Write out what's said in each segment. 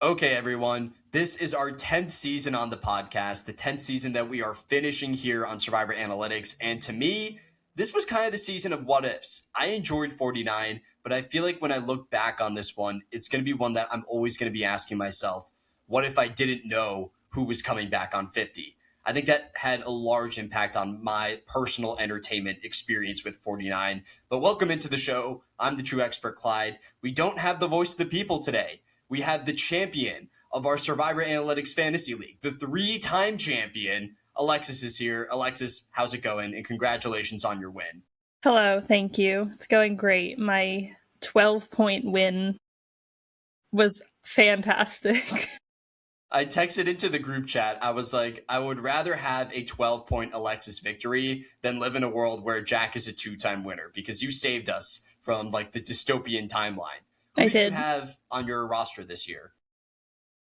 Okay, everyone, this is our 10th season on the podcast, the 10th season that we are finishing here on Survivor Analytics. And to me, this was kind of the season of what ifs. I enjoyed 49, but I feel like when I look back on this one, it's going to be one that I'm always going to be asking myself, what if I didn't know who was coming back on 50? I think that had a large impact on my personal entertainment experience with 49. But welcome into the show. I'm the true expert, Clyde. We don't have the voice of the people today. We have the champion of our Survivor Analytics Fantasy League, the three-time champion. Alexis is here. Alexis, how's it going? And congratulations on your win. Hello, thank you. It's going great. My 12-point win was fantastic. I texted into the group chat. I was like, I would rather have a 12-point Alexis victory than live in a world where Jack is a two-time winner, because you saved us from like the dystopian timeline. Who did you have on your roster this year?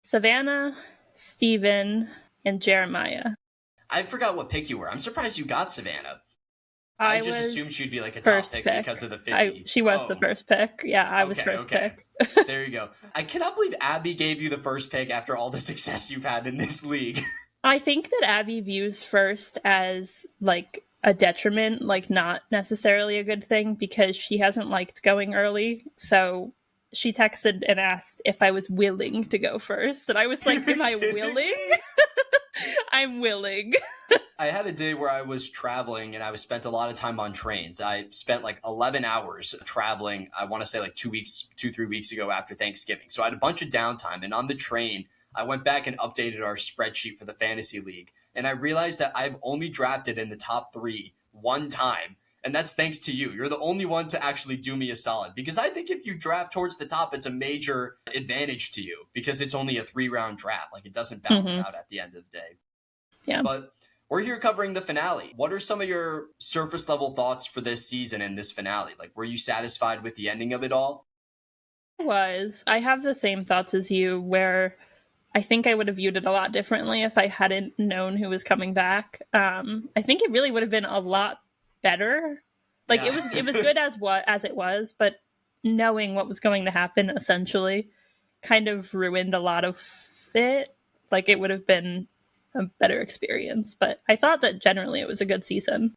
Savannah, Steven, and Jeremiah. I forgot what pick you were. I'm surprised you got Savannah. I just assumed she'd be like a top pick because of the 50. She was the first pick. Yeah, I was first pick. There you go. I cannot believe Abby gave you the first pick after all the success you've had in this league. I think that Abby views first as like a detriment, like not necessarily a good thing, because she hasn't liked going early. So she texted and asked if I was willing to go first. And I was like, am I willing? I'm willing. I had a day where I was traveling and I spent a lot of time on trains. I spent like 11 hours traveling, I want to say like 3 weeks ago after Thanksgiving. So I had a bunch of downtime. And on the train, I went back and updated our spreadsheet for the fantasy league. And I realized that I've only drafted in the top 3 one time. And that's thanks to you. You're the only one to actually do me a solid, because I think if you draft towards the top, it's a major advantage to you because it's only a 3-round draft. Like, it doesn't balance out at the end of the day. Yeah. But we're here covering the finale. What are some of your surface level thoughts for this season and this finale? Like, were you satisfied with the ending of it all? I have the same thoughts as you, where I think I would have viewed it a lot differently if I hadn't known who was coming back. I think it really would have been a lot better. Like, yeah. it was good as it was, but knowing what was going to happen essentially kind of ruined a lot of it. Like, it would have been a better experience, but I thought that generally it was a good season.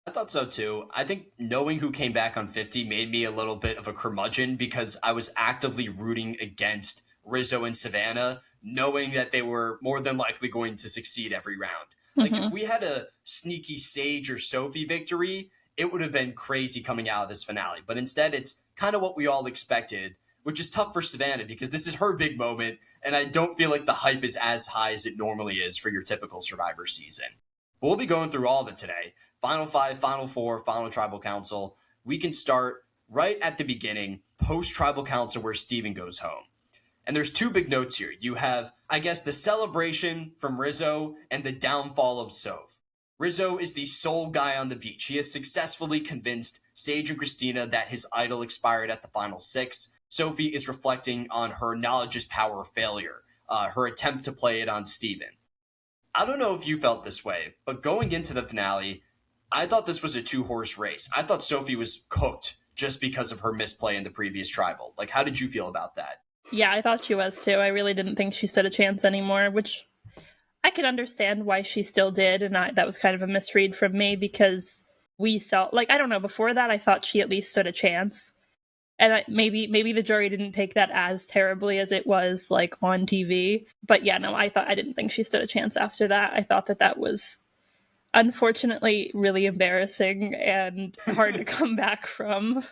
I thought so too. I think knowing who came back on 50 made me a little bit of a curmudgeon, because I was actively rooting against Rizzo and Savannah, knowing that they were more than likely going to succeed every round. Like, if we had a sneaky Sage or Sophie victory, it would have been crazy coming out of this finale. But instead, it's kind of what we all expected, which is tough for Savannah because this is her big moment, and I don't feel like the hype is as high as it normally is for your typical Survivor season. But we'll be going through all of it today. Final 5, Final 4, Final Tribal Council. We can start right at the beginning, post-Tribal Council, where Steven goes home. And there's 2 big notes here. You have, I guess, the celebration from Rizzo and the downfall of Soph. Rizzo is the sole guy on the beach. He has successfully convinced Sage and Christina that his idol expired at the final 6. Sophie is reflecting on her knowledge is power failure, her attempt to play it on Steven. I don't know if you felt this way, but going into the finale, I thought this was a 2-horse race. I thought Sophie was cooked just because of her misplay in the previous tribal. Like, how did you feel about that? Yeah, I thought she was too. I really didn't think she stood a chance anymore, which I could understand why she still did, and that was kind of a misread from me, because we saw, like, I don't know, before that I thought she at least stood a chance. And maybe the jury didn't take that as terribly as it was, like, on TV. But yeah, no, I didn't think she stood a chance after that. I thought that was, unfortunately, really embarrassing and hard to come back from.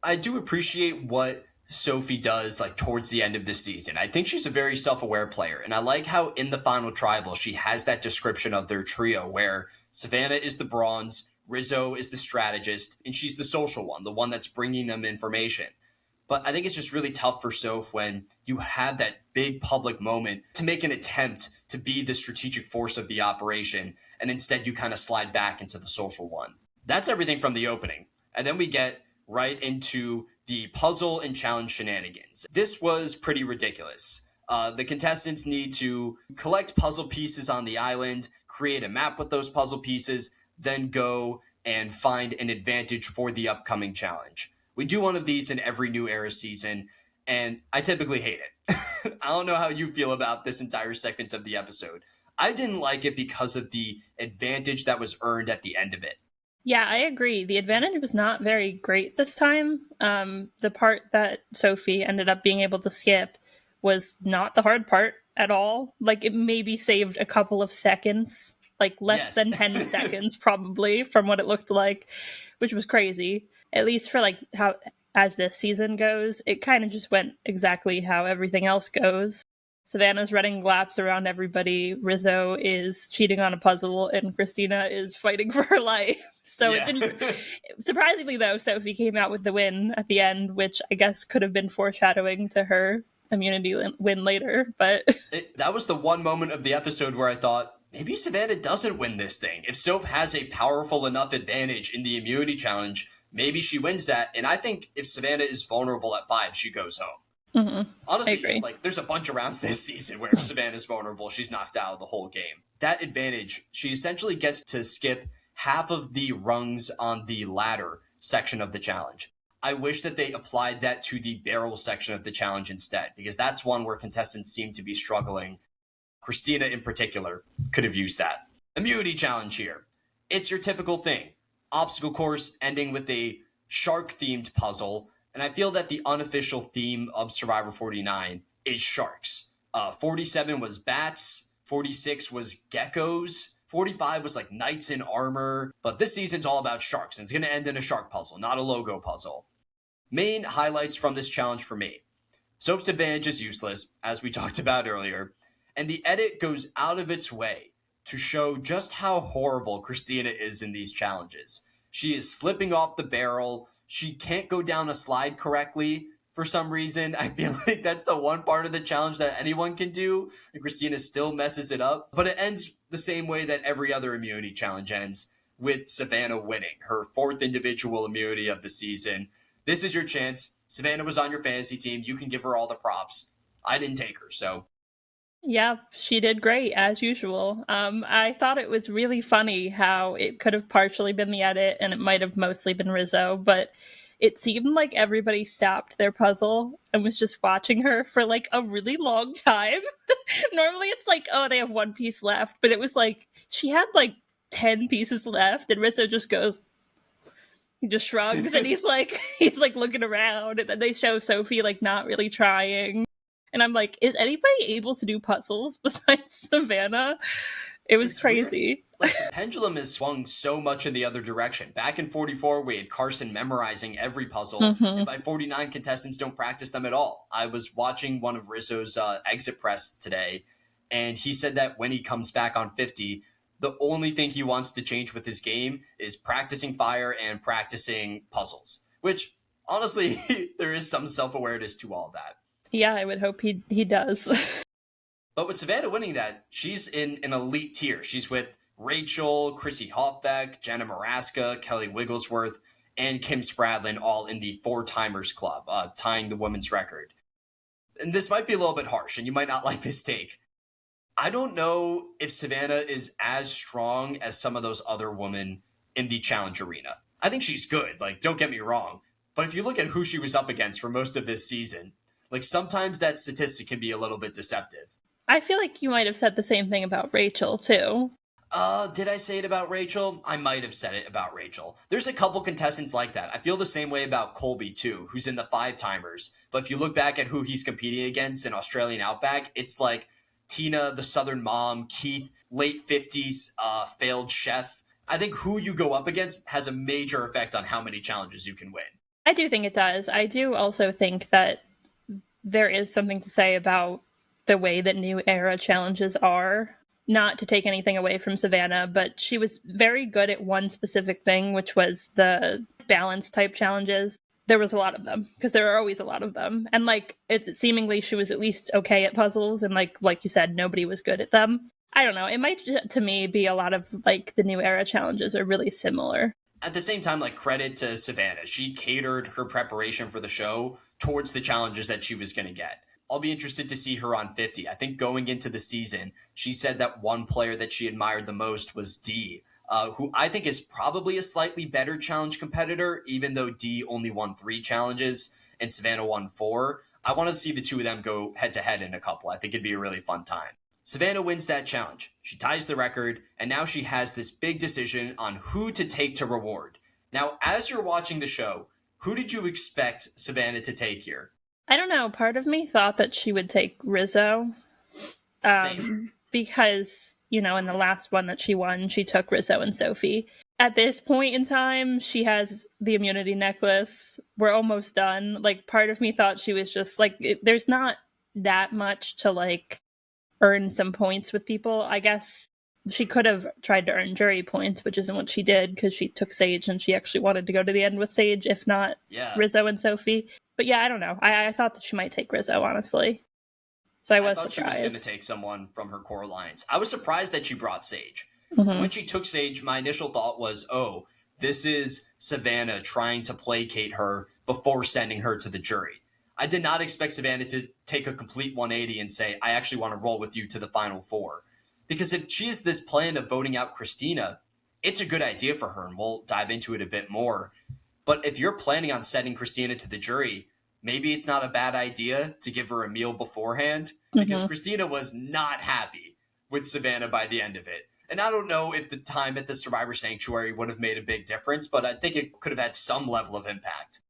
I do appreciate what Sophie does, like, towards the end of this season. I think she's a very self-aware player, and I like how in the final tribal she has that description of their trio where Savannah is the bronze, Rizzo is the strategist, and she's the social one, the one that's bringing them information. But I think it's just really tough for Soph when you have that big public moment to make an attempt to be the strategic force of the operation, and instead you kind of slide back into the social one. That's everything from the opening. And then we get right into the puzzle and challenge shenanigans. This was pretty ridiculous. The contestants need to collect puzzle pieces on the island, create a map with those puzzle pieces, then go and find an advantage for the upcoming challenge. We do one of these in every New Era season, and I typically hate it. I don't know how you feel about this entire segment of the episode. I didn't like it because of the advantage that was earned at the end of it. Yeah, I agree. The advantage was not very great this time. The part that Sophie ended up being able to skip was not the hard part at all. Like, it maybe saved a couple of seconds, like less Yes. than 10 seconds, probably, from what it looked like, which was crazy. At least for like how, as this season goes, it kind of just went exactly how everything else goes. Savannah's running laps around everybody. Rizzo is cheating on a puzzle, and Christina is fighting for her life. So it Yeah. didn't. Surprisingly, though, Sophie came out with the win at the end, which I guess could have been foreshadowing to her immunity win later. But That was the one moment of the episode where I thought, maybe Savannah doesn't win this thing. If Soap has a powerful enough advantage in the immunity challenge, maybe she wins that. And I think if Savannah is vulnerable at 5, she goes home. I Honestly, agree. like there's a bunch of rounds this season where if Savannah's vulnerable, she's knocked out of the whole game. That advantage, she essentially gets to skip half of the rungs on the ladder section of the challenge. I wish that they applied that to the barrel section of the challenge instead, because that's one where contestants seem to be struggling. Christina, in particular, could have used that. Immunity challenge here. It's your typical thing. Obstacle course ending with a shark themed puzzle, and I feel that the unofficial theme of Survivor 49 is sharks. 47 was bats, 46 was geckos, 45 was like knights in armor, but this season's all about sharks, and it's going to end in a shark puzzle, not a logo puzzle. Main highlights from this challenge for me. Soap's advantage is useless, as we talked about earlier, and the edit goes out of its way to show just how horrible Christina is in these challenges. She is slipping off the barrel. She can't go down a slide correctly for some reason. I feel like that's the one part of the challenge that anyone can do, and Christina still messes it up. But it ends the same way that every other immunity challenge ends, with Savannah winning her 4th individual immunity of the season. This is your chance. Savannah was on your fantasy team. You can give her all the props. I didn't take her, so Yeah, she did great as usual. I thought it was really funny how it could have partially been the edit and it might have mostly been Rizzo, but it seemed like everybody stopped their puzzle and was just watching her for like a really long time. Normally it's like, oh, they have one piece left, but it was like she had like 10 pieces left and Rizzo just goes, he just shrugs and he's like looking around and then they show Sophie like not really trying. And I'm like, is anybody able to do puzzles besides Savannah? It was it's weird. crazy. Like the pendulum has swung so much in the other direction. Back in 44, we had Carson memorizing every puzzle, and by 49, contestants don't practice them at all. I was watching one of Rizzo's exit press today, and he said that when he comes back on 50, the only thing he wants to change with his game is practicing fire and practicing puzzles, which honestly, there is some self awareness to all that. Yeah, I would hope he does. But with Savannah winning that, she's in an elite tier. She's with Rachel, Chrissy Hoffbeck, Jenna Maraska, Kelly Wigglesworth, and Kim Spradlin all in the 4-timers club, tying the women's record. And this might be a little bit harsh, and you might not like this take. I don't know if Savannah is as strong as some of those other women in the challenge arena. I think she's good, like, don't get me wrong. But if you look at who she was up against for most of this season, like, sometimes that statistic can be a little bit deceptive. I feel like you might have said the same thing about Rachel too. Did I say it about Rachel? I might have said it about Rachel. There's a couple contestants like that. I feel the same way about Colby too, who's in the 5-timers. But if you look back at who he's competing against in Australian Outback, it's like Tina, the Southern mom, Keith, late 50s, failed chef. I think who you go up against has a major effect on how many challenges you can win. I do think it does. I do also think that there is something to say about the way that new era challenges are. Not to take anything away from Savannah, but she was very good at one specific thing, which was the balance type challenges. There was a lot of them because there are always a lot of them, and like it seemingly she was at least okay at puzzles, and like you said, nobody was good at them. I don't know. It might to me be a lot of like the new era challenges are really similar. At the same time, like credit to Savannah, she catered her preparation for the show towards the challenges that she was going to get. I'll be interested to see her on 50. I think going into the season, she said that one player that she admired the most was Dee, who I think is probably a slightly better challenge competitor, even though Dee only won 3 challenges and Savannah won 4. I want to see the two of them go head to head in a couple. I think it'd be a really fun time. Savannah wins that challenge. She ties the record, and now she has this big decision on who to take to reward. Now, as you're watching the show, who did you expect Savannah to take here? I don't know. Part of me thought that she would take Rizzo. Same. Because, you know, in the last one that she won, she took Rizzo and Sophie. At this point in time, she has the immunity necklace. We're almost done. Like, part of me thought she was just like, there's not that much to like earn some points with people. I guess she could have tried to earn jury points, which isn't what she did because she took Sage and she actually wanted to go to the end with Sage, if not Rizzo and Sophie. But yeah, I don't know. I thought that she might take Rizzo, honestly. So I was thought surprised. She was going to take someone from her core alliance. I was surprised that she brought Sage. Mm-hmm. When she took Sage, my initial thought was, oh, this is Savannah trying to placate her before sending her to the jury. I did not expect Savannah to take a complete 180 and say, I actually want to roll with you to the final four. Because if she has this plan of voting out Christina, it's a good idea for her, and we'll dive into it a bit more. But if you're planning on sending Christina to the jury, maybe it's not a bad idea to give her a meal beforehand, because Christina was not happy with Savannah by the end of it. And I don't know if the time at the Survivor Sanctuary would have made a big difference, but I think it could have had some level of impact.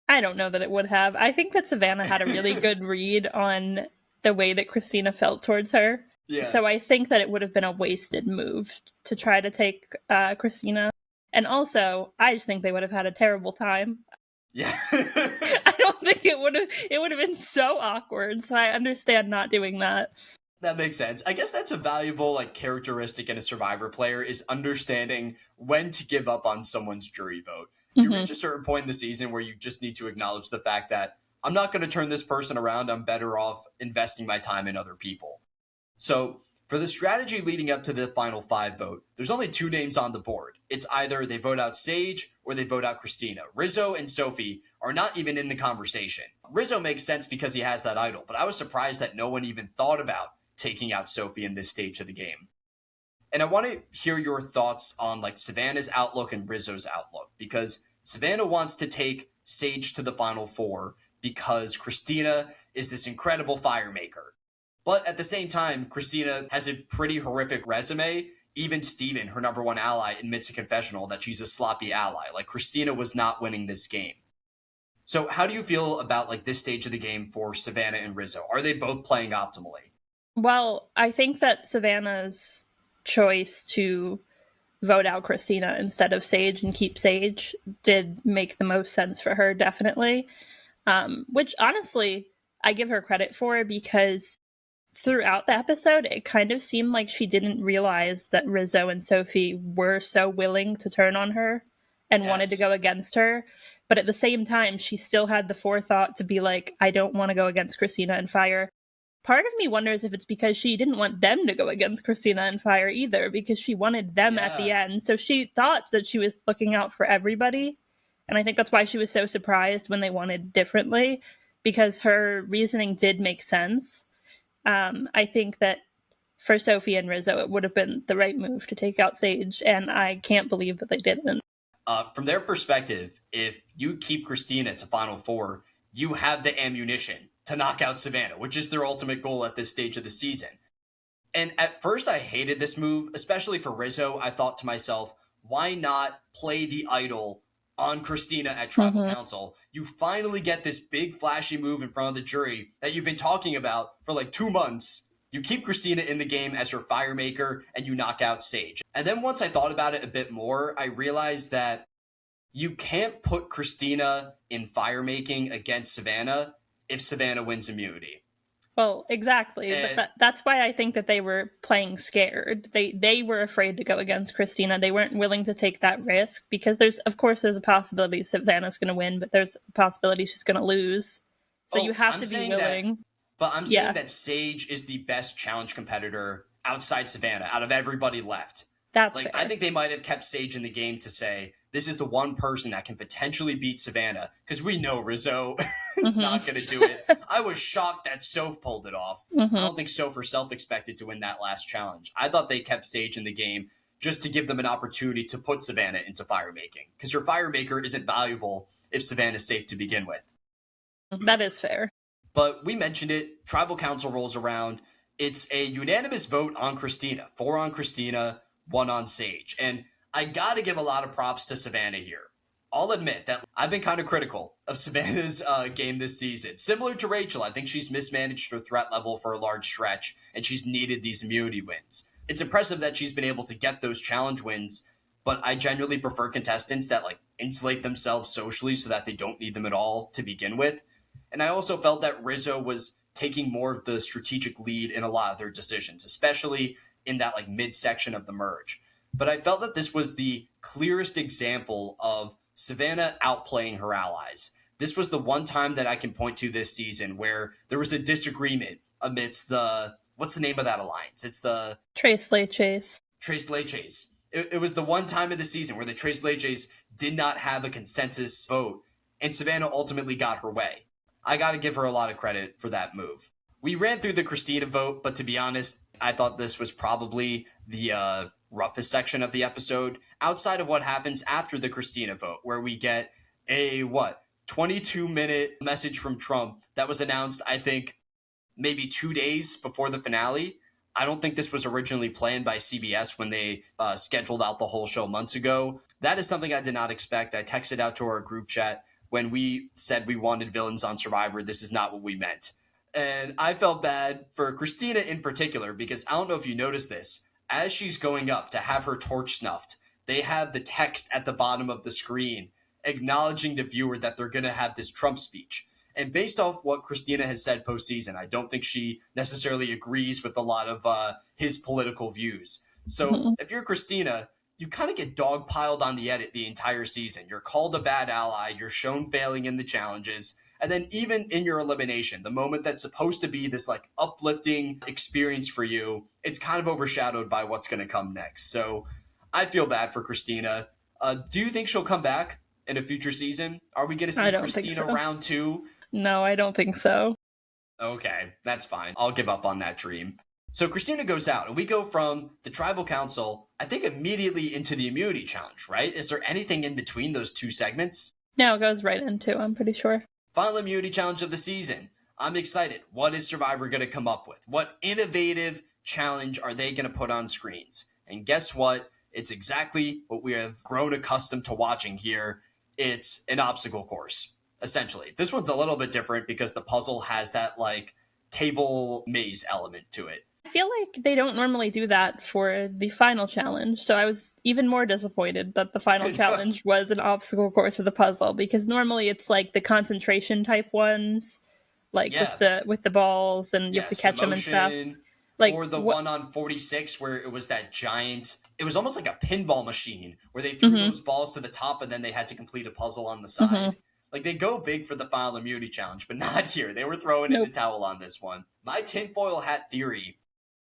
I don't know that it would have. I think that Savannah had a really good read on the way that Christina felt towards her. Yeah. So I think that it would have been a wasted move to try to take Christina. And also, I just think they would have had a terrible time. Yeah. I don't think it would have been so awkward. So I understand not doing that. That makes sense. I guess that's a valuable characteristic in a Survivor player, is understanding when to give up on someone's jury vote. You reach a certain point in the season where you just need to acknowledge the fact that I'm not going to turn this person around. I'm better off investing my time in other people. So for the strategy leading up to the final five vote, there's only two names on the board. It's either they vote out Sage or they vote out Christina. Rizzo and Sophie are not even in the conversation. Rizzo makes sense because he has that idol, but I was surprised that no one even thought about taking out Sophie in this stage of the game. And I want to hear your thoughts on Savannah's outlook and Rizzo's outlook, because Savannah wants to take Sage to the final four because Christina is this incredible fire maker. But at the same time, Christina has a pretty horrific resume. Even Steven, her number one ally, admits a confessional that she's a sloppy ally. Christina was not winning this game. So how do you feel about this stage of the game for Savannah and Rizzo? Are they both playing optimally? Well, I think that Savannah's choice to vote out Christina instead of Sage and keep Sage did make the most sense for her, definitely. Which honestly, I give her credit for, because throughout the episode, it kind of seemed like she didn't realize that Rizzo and Sophie were so willing to turn on her and wanted to go against her. But at the same time, she still had the forethought to be like, I don't want to go against Christina and Fire. Part of me wonders if it's because she didn't want them to go against Christina and Fire either, because she wanted them at the end. So she thought that she was looking out for everybody. And I think that's why she was so surprised when they wanted differently, because her reasoning did make sense. I think that for Sophie and Rizzo, it would have been the right move to take out Sage, and I can't believe that they didn't. From their perspective, if you keep Christina to Final Four, you have the ammunition to knock out Savannah, which is their ultimate goal at this stage of the season. And at first I hated this move, especially for Rizzo. I thought to myself, why not play the idol on Christina at Tribal Council? You finally get this big flashy move in front of the jury that you've been talking about for 2 months. You keep Christina in the game as your fire maker and you knock out Sage. And then once I thought about it a bit more, I realized that you can't put Christina in fire making against Savannah if Savannah wins immunity. Well, exactly. But that's why I think that they were playing scared. They were afraid to go against Christina. They weren't willing to take that risk, because there's a possibility Savannah's going to win, but there's a possibility she's going to lose. So you have to be willing. But I'm saying that Sage is the best challenge competitor outside Savannah, out of everybody left. That's fair. I think they might have kept Sage in the game to say, this is the one person that can potentially beat Savannah, because we know Rizzo is not going to do it. I was shocked that Soph pulled it off. I don't think Soph herself expected to win that last challenge. I thought they kept Sage in the game just to give them an opportunity to put Savannah into fire making, because your fire maker isn't valuable if Savannah's safe to begin with. That is fair. But we mentioned it. Tribal Council rolls around. It's a unanimous vote on Christina. 4 on Christina, 1 on Sage. And I got to give a lot of props to Savannah here. I'll admit that I've been kind of critical of Savannah's game this season. Similar to Rachel, I think she's mismanaged her threat level for a large stretch, and she's needed these immunity wins. It's impressive that she's been able to get those challenge wins, but I genuinely prefer contestants that like insulate themselves socially so that they don't need them at all to begin with. And I also felt that Rizzo was taking more of the strategic lead in a lot of their decisions, especially in that like midsection of the merge. But I felt that this was the clearest example of Savannah outplaying her allies. This was the one time that I can point to this season where there was a disagreement amidst the what's the name of that alliance? It's the Trace Lay Chase. Trace Leches. It was the one time of the season where the Trace Leches did not have a consensus vote, and Savannah ultimately got her way. I got to give her a lot of credit for that move. We ran through the Christina vote, but to be honest, I thought this was probably the roughest section of the episode outside of what happens after the Christina vote, where we get a 22-minute message from Trump that was announced, I think, maybe 2 days before the finale. I don't think this was originally planned by CBS when they scheduled out the whole show months ago. That is something I did not expect. I texted out to our group chat when we said we wanted villains on Survivor. This is not what we meant. And I felt bad for Christina in particular because I don't know if you noticed this. As she's going up to have her torch snuffed, they have the text at the bottom of the screen acknowledging the viewer that they're going to have this Trump speech. And based off what Christina has said postseason, I don't think she necessarily agrees with a lot of his political views. So if you're Christina, you kind of get dogpiled on the edit the entire season. You're called a bad ally. You're shown failing in the challenges. And then even in your elimination, the moment that's supposed to be this like uplifting experience for you, it's kind of overshadowed by what's going to come next. So I feel bad for Christina. Do you think she'll come back in a future season? Are we going to see Christina round 2? No, I don't think so. Okay, that's fine. I'll give up on that dream. So Christina goes out, and we go from the Tribal Council, I think, immediately into the Immunity Challenge, right? Is there anything in between those two segments? No, it goes right into, I'm pretty sure. Final Immunity Challenge of the season. I'm excited. What is Survivor going to come up with? What innovative challenge are they going to put on screens? And guess what? It's exactly what we have grown accustomed to watching here. It's an obstacle course, essentially. This one's a little bit different because the puzzle has that, like, table maze element to it. I feel like they don't normally do that for the final challenge, so I was even more disappointed that the final challenge was an obstacle course with a puzzle, because normally it's like the concentration type ones, like with the balls and you have to catch them and stuff. Like, or the one on 46 where it was that giant, it was almost like a pinball machine where they threw those balls to the top and then they had to complete a puzzle on the side. Like, they go big for the final immunity challenge, but not here. They were throwing in the towel on this one. My tinfoil hat theory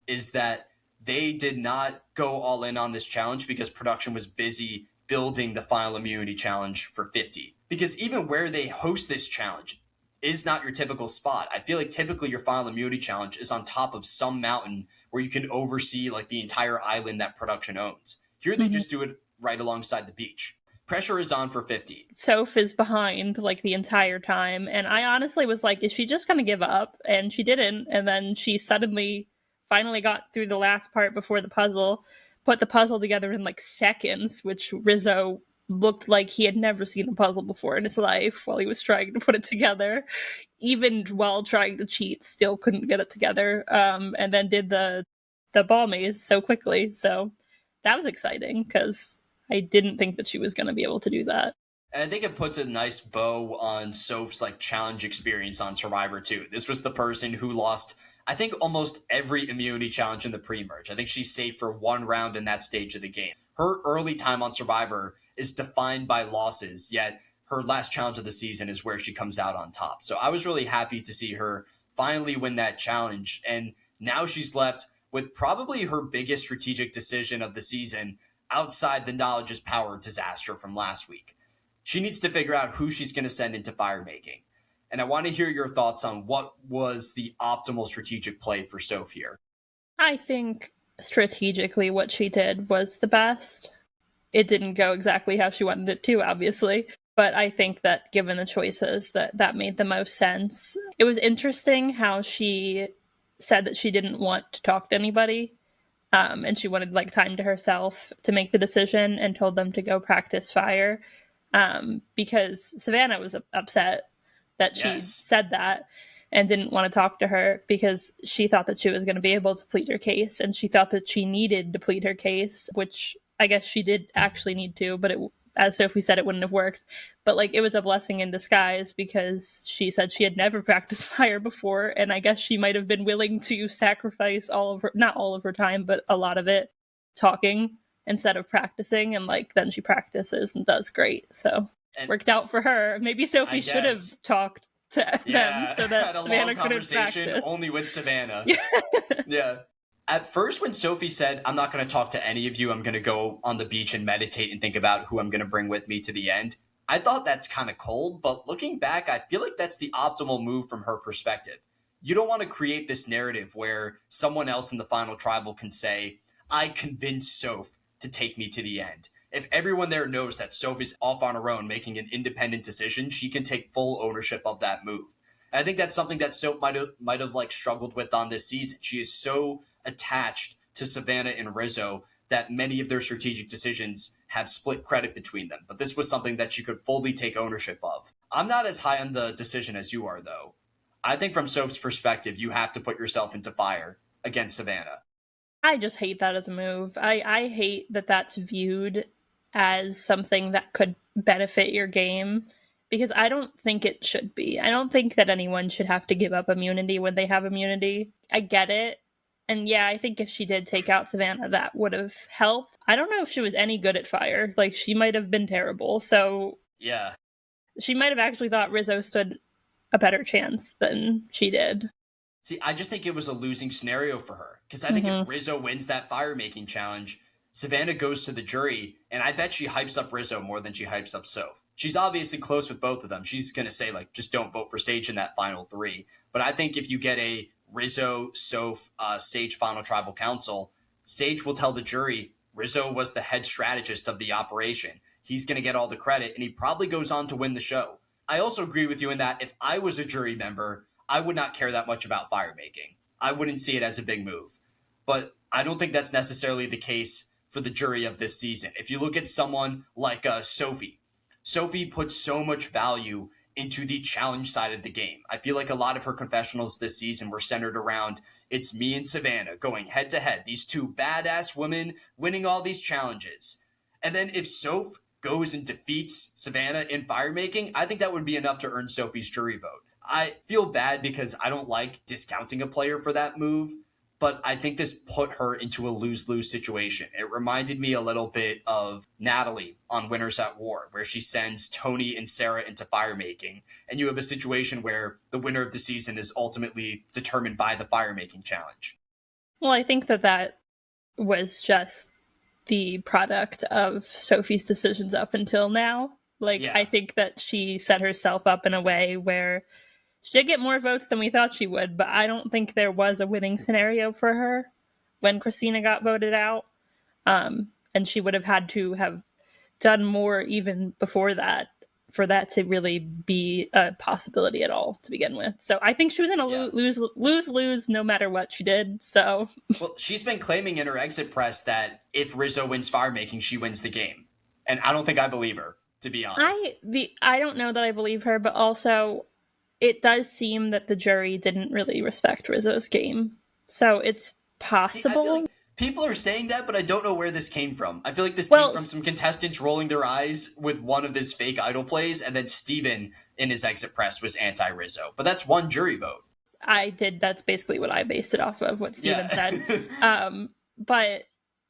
is that they did not go all in on this challenge because production was busy building the final immunity challenge for 50. Because even where they host this challenge is not your typical spot. I feel like typically your final immunity challenge is on top of some mountain where you can oversee like the entire island that production owns. Here they just do it right alongside the beach. Pressure is on for 50. Soph is behind like the entire time, and I honestly was like, is she just gonna give up? And she didn't, and then she suddenly finally got through the last part before the puzzle, put the puzzle together in like seconds, which Rizzo looked like he had never seen a puzzle before in his life while he was trying to put it together. Even while trying to cheat, still couldn't get it together, and then did the ball maze so quickly. So that was exciting because I didn't think that she was going to be able to do that. And I think it puts a nice bow on Soph's like challenge experience on Survivor too. This was the person who lost, I think, almost every immunity challenge in the pre-merge. I think she's safe for one round in that stage of the game. Her early time on Survivor is defined by losses, yet her last challenge of the season is where she comes out on top. So I was really happy to see her finally win that challenge. And now she's left with probably her biggest strategic decision of the season outside the knowledge is power disaster from last week. She needs to figure out who she's going to send into fire making. And I want to hear your thoughts on what was the optimal strategic play for Soph here. I think strategically what she did was the best. It didn't go exactly how she wanted it to, obviously. But I think that given the choices, that made the most sense. It was interesting how she said that she didn't want to talk to anybody, and she wanted like time to herself to make the decision, and told them to go practice fire, because Savannah was upset that she Yes. said that and didn't want to talk to her because she thought that she was going to be able to plead her case, and she thought that she needed to plead her case, which I guess she did actually need to, but as Sophie said, it wouldn't have worked. But like, it was a blessing in disguise because she said she had never practiced fire before, and I guess she might have been willing to sacrifice all of her, not all of her time, but a lot of it, talking instead of practicing. And like, then she practices and does great. So And worked out for her. Maybe I Sophie should guess, have talked to them yeah, so had that a long Savannah couldn't conversation practice. only with Savannah. Yeah. Yeah. At first, when Sophie said, I'm not going to talk to any of you, I'm going to go on the beach and meditate and think about who I'm going to bring with me to the end, I thought that's kind of cold. But looking back, I feel like that's the optimal move from her perspective. You don't want to create this narrative where someone else in the final tribal can say, I convinced Soph to take me to the end. If everyone there knows that Soph is off on her own making an independent decision, she can take full ownership of that move. And I think that's something that Soap might have like struggled with on this season. She is so attached to Savannah and Rizzo that many of their strategic decisions have split credit between them. But this was something that she could fully take ownership of. I'm not as high on the decision as you are, though. I think from Soap's perspective, you have to put yourself into fire against Savannah. I just hate that as a move. I hate that that's viewed as something that could benefit your game, because I don't think it should be. I don't think that anyone should have to give up immunity when they have immunity. I get it. And yeah, I think if she did take out Savannah, that would have helped. I don't know if she was any good at fire. Like, she might have been terrible. So Yeah. she might have actually thought Rizzo stood a better chance than she did. See, I just think it was a losing scenario for her. Because I think if Mm-hmm. Rizzo wins that fire making challenge, Savannah goes to the jury, and I bet she hypes up Rizzo more than she hypes up Soph. She's obviously close with both of them. She's going to say, like, just don't vote for Sage in that final three. But I think if you get a Rizzo, Soph, Sage final tribal council, Sage will tell the jury Rizzo was the head strategist of the operation. He's going to get all the credit, and he probably goes on to win the show. I also agree with you in that if I was a jury member, I would not care that much about fire making. I wouldn't see it as a big move. But I don't think that's necessarily the case for the jury of this season. If you look at someone like Sophie, Sophie puts so much value into the challenge side of the game. I feel like a lot of her confessionals this season were centered around it's me and Savannah going head to head, these two badass women winning all these challenges. And then if Soph goes and defeats Savannah in fire making, I think that would be enough to earn Sophie's jury vote. I feel bad because I don't like discounting a player for that move, but I think this put her into a lose-lose situation. It reminded me a little bit of Natalie on Winners at War, where she sends Tony and Sarah into fire making, and you have a situation where the winner of the season is ultimately determined by the fire making challenge. Well, I think that was just the product of Sophie's decisions up until now. Like, I Yeah, think that she set herself up in a way where she did get more votes than we thought she would, but I don't think there was a winning scenario for her when Christina got voted out. And she would have had to have done more even before that for that to really be a possibility at all to begin with. So I think she was in a yeah. lose no matter what she did. So Well, she's been claiming in her exit press that if Rizzo wins fire making, she wins the game. And I don't think I believe her, to be honest. I don't know that I believe her, but also it does seem that the jury didn't really respect Rizzo's game. So it's See, I feel possible. like people are saying that, but I don't know where this came from. I feel like this came Well, from some contestants rolling their eyes with one of his fake idol plays, and then Steven in his exit press was anti Rizzo. But that's one jury vote. I did. That's basically what I based it off of, what Steven Yeah. said. But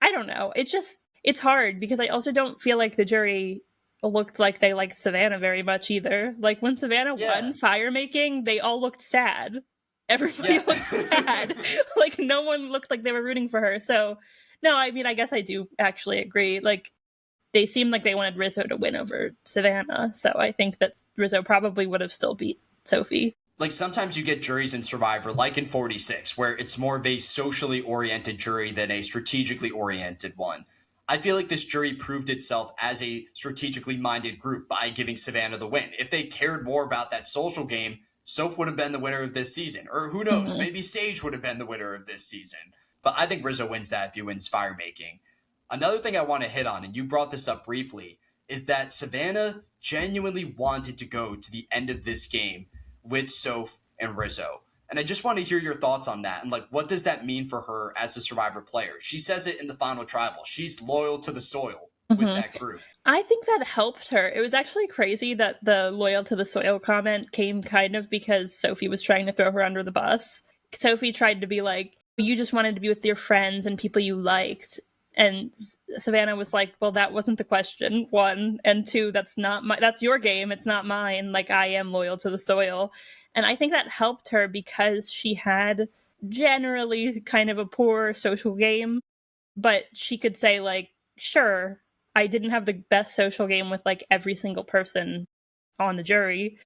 I don't know. It's hard because I also don't feel like the jury looked like they liked Savannah very much either. Like, when Savannah Yeah. won fire making, they all looked sad. Everybody Yeah. looked sad. Like, no one looked like they were rooting for her. So no, I mean, I guess I do actually agree. Like, they seemed like they wanted Rizzo to win over Savannah. So I think that Rizzo probably would have still beat Sophie. Like sometimes you get juries in Survivor, like in 46, where it's more of a socially oriented jury than a strategically oriented one. I feel like this jury proved itself as a strategically minded group by giving Savannah the win. If they cared more about that social game, Soph would have been the winner of this season. Or who knows, Mhm. maybe Sage would have been the winner of this season. But I think Rizzo wins that if he wins fire making. Another thing I want to hit on, and you brought this up briefly, is that Savannah genuinely wanted to go to the end of this game with Soph and Rizzo. And I just want to hear your thoughts on that. And like, what does that mean for her as a Survivor player? She says it in the final tribal. She's loyal to the soil with Mhm. that group. I think that helped her. It was actually crazy that the loyal to the soil comment came kind of because Sophie was trying to throw her under the bus. Sophie tried to be like, you just wanted to be with your friends and people you liked. And Savannah was like, well, that wasn't the question. One, and two, that's your game. It's not mine. Like, I am loyal to the soil. And I think that helped her because she had generally kind of a poor social game, but she could say like, sure, I didn't have the best social game with like every single person on the jury,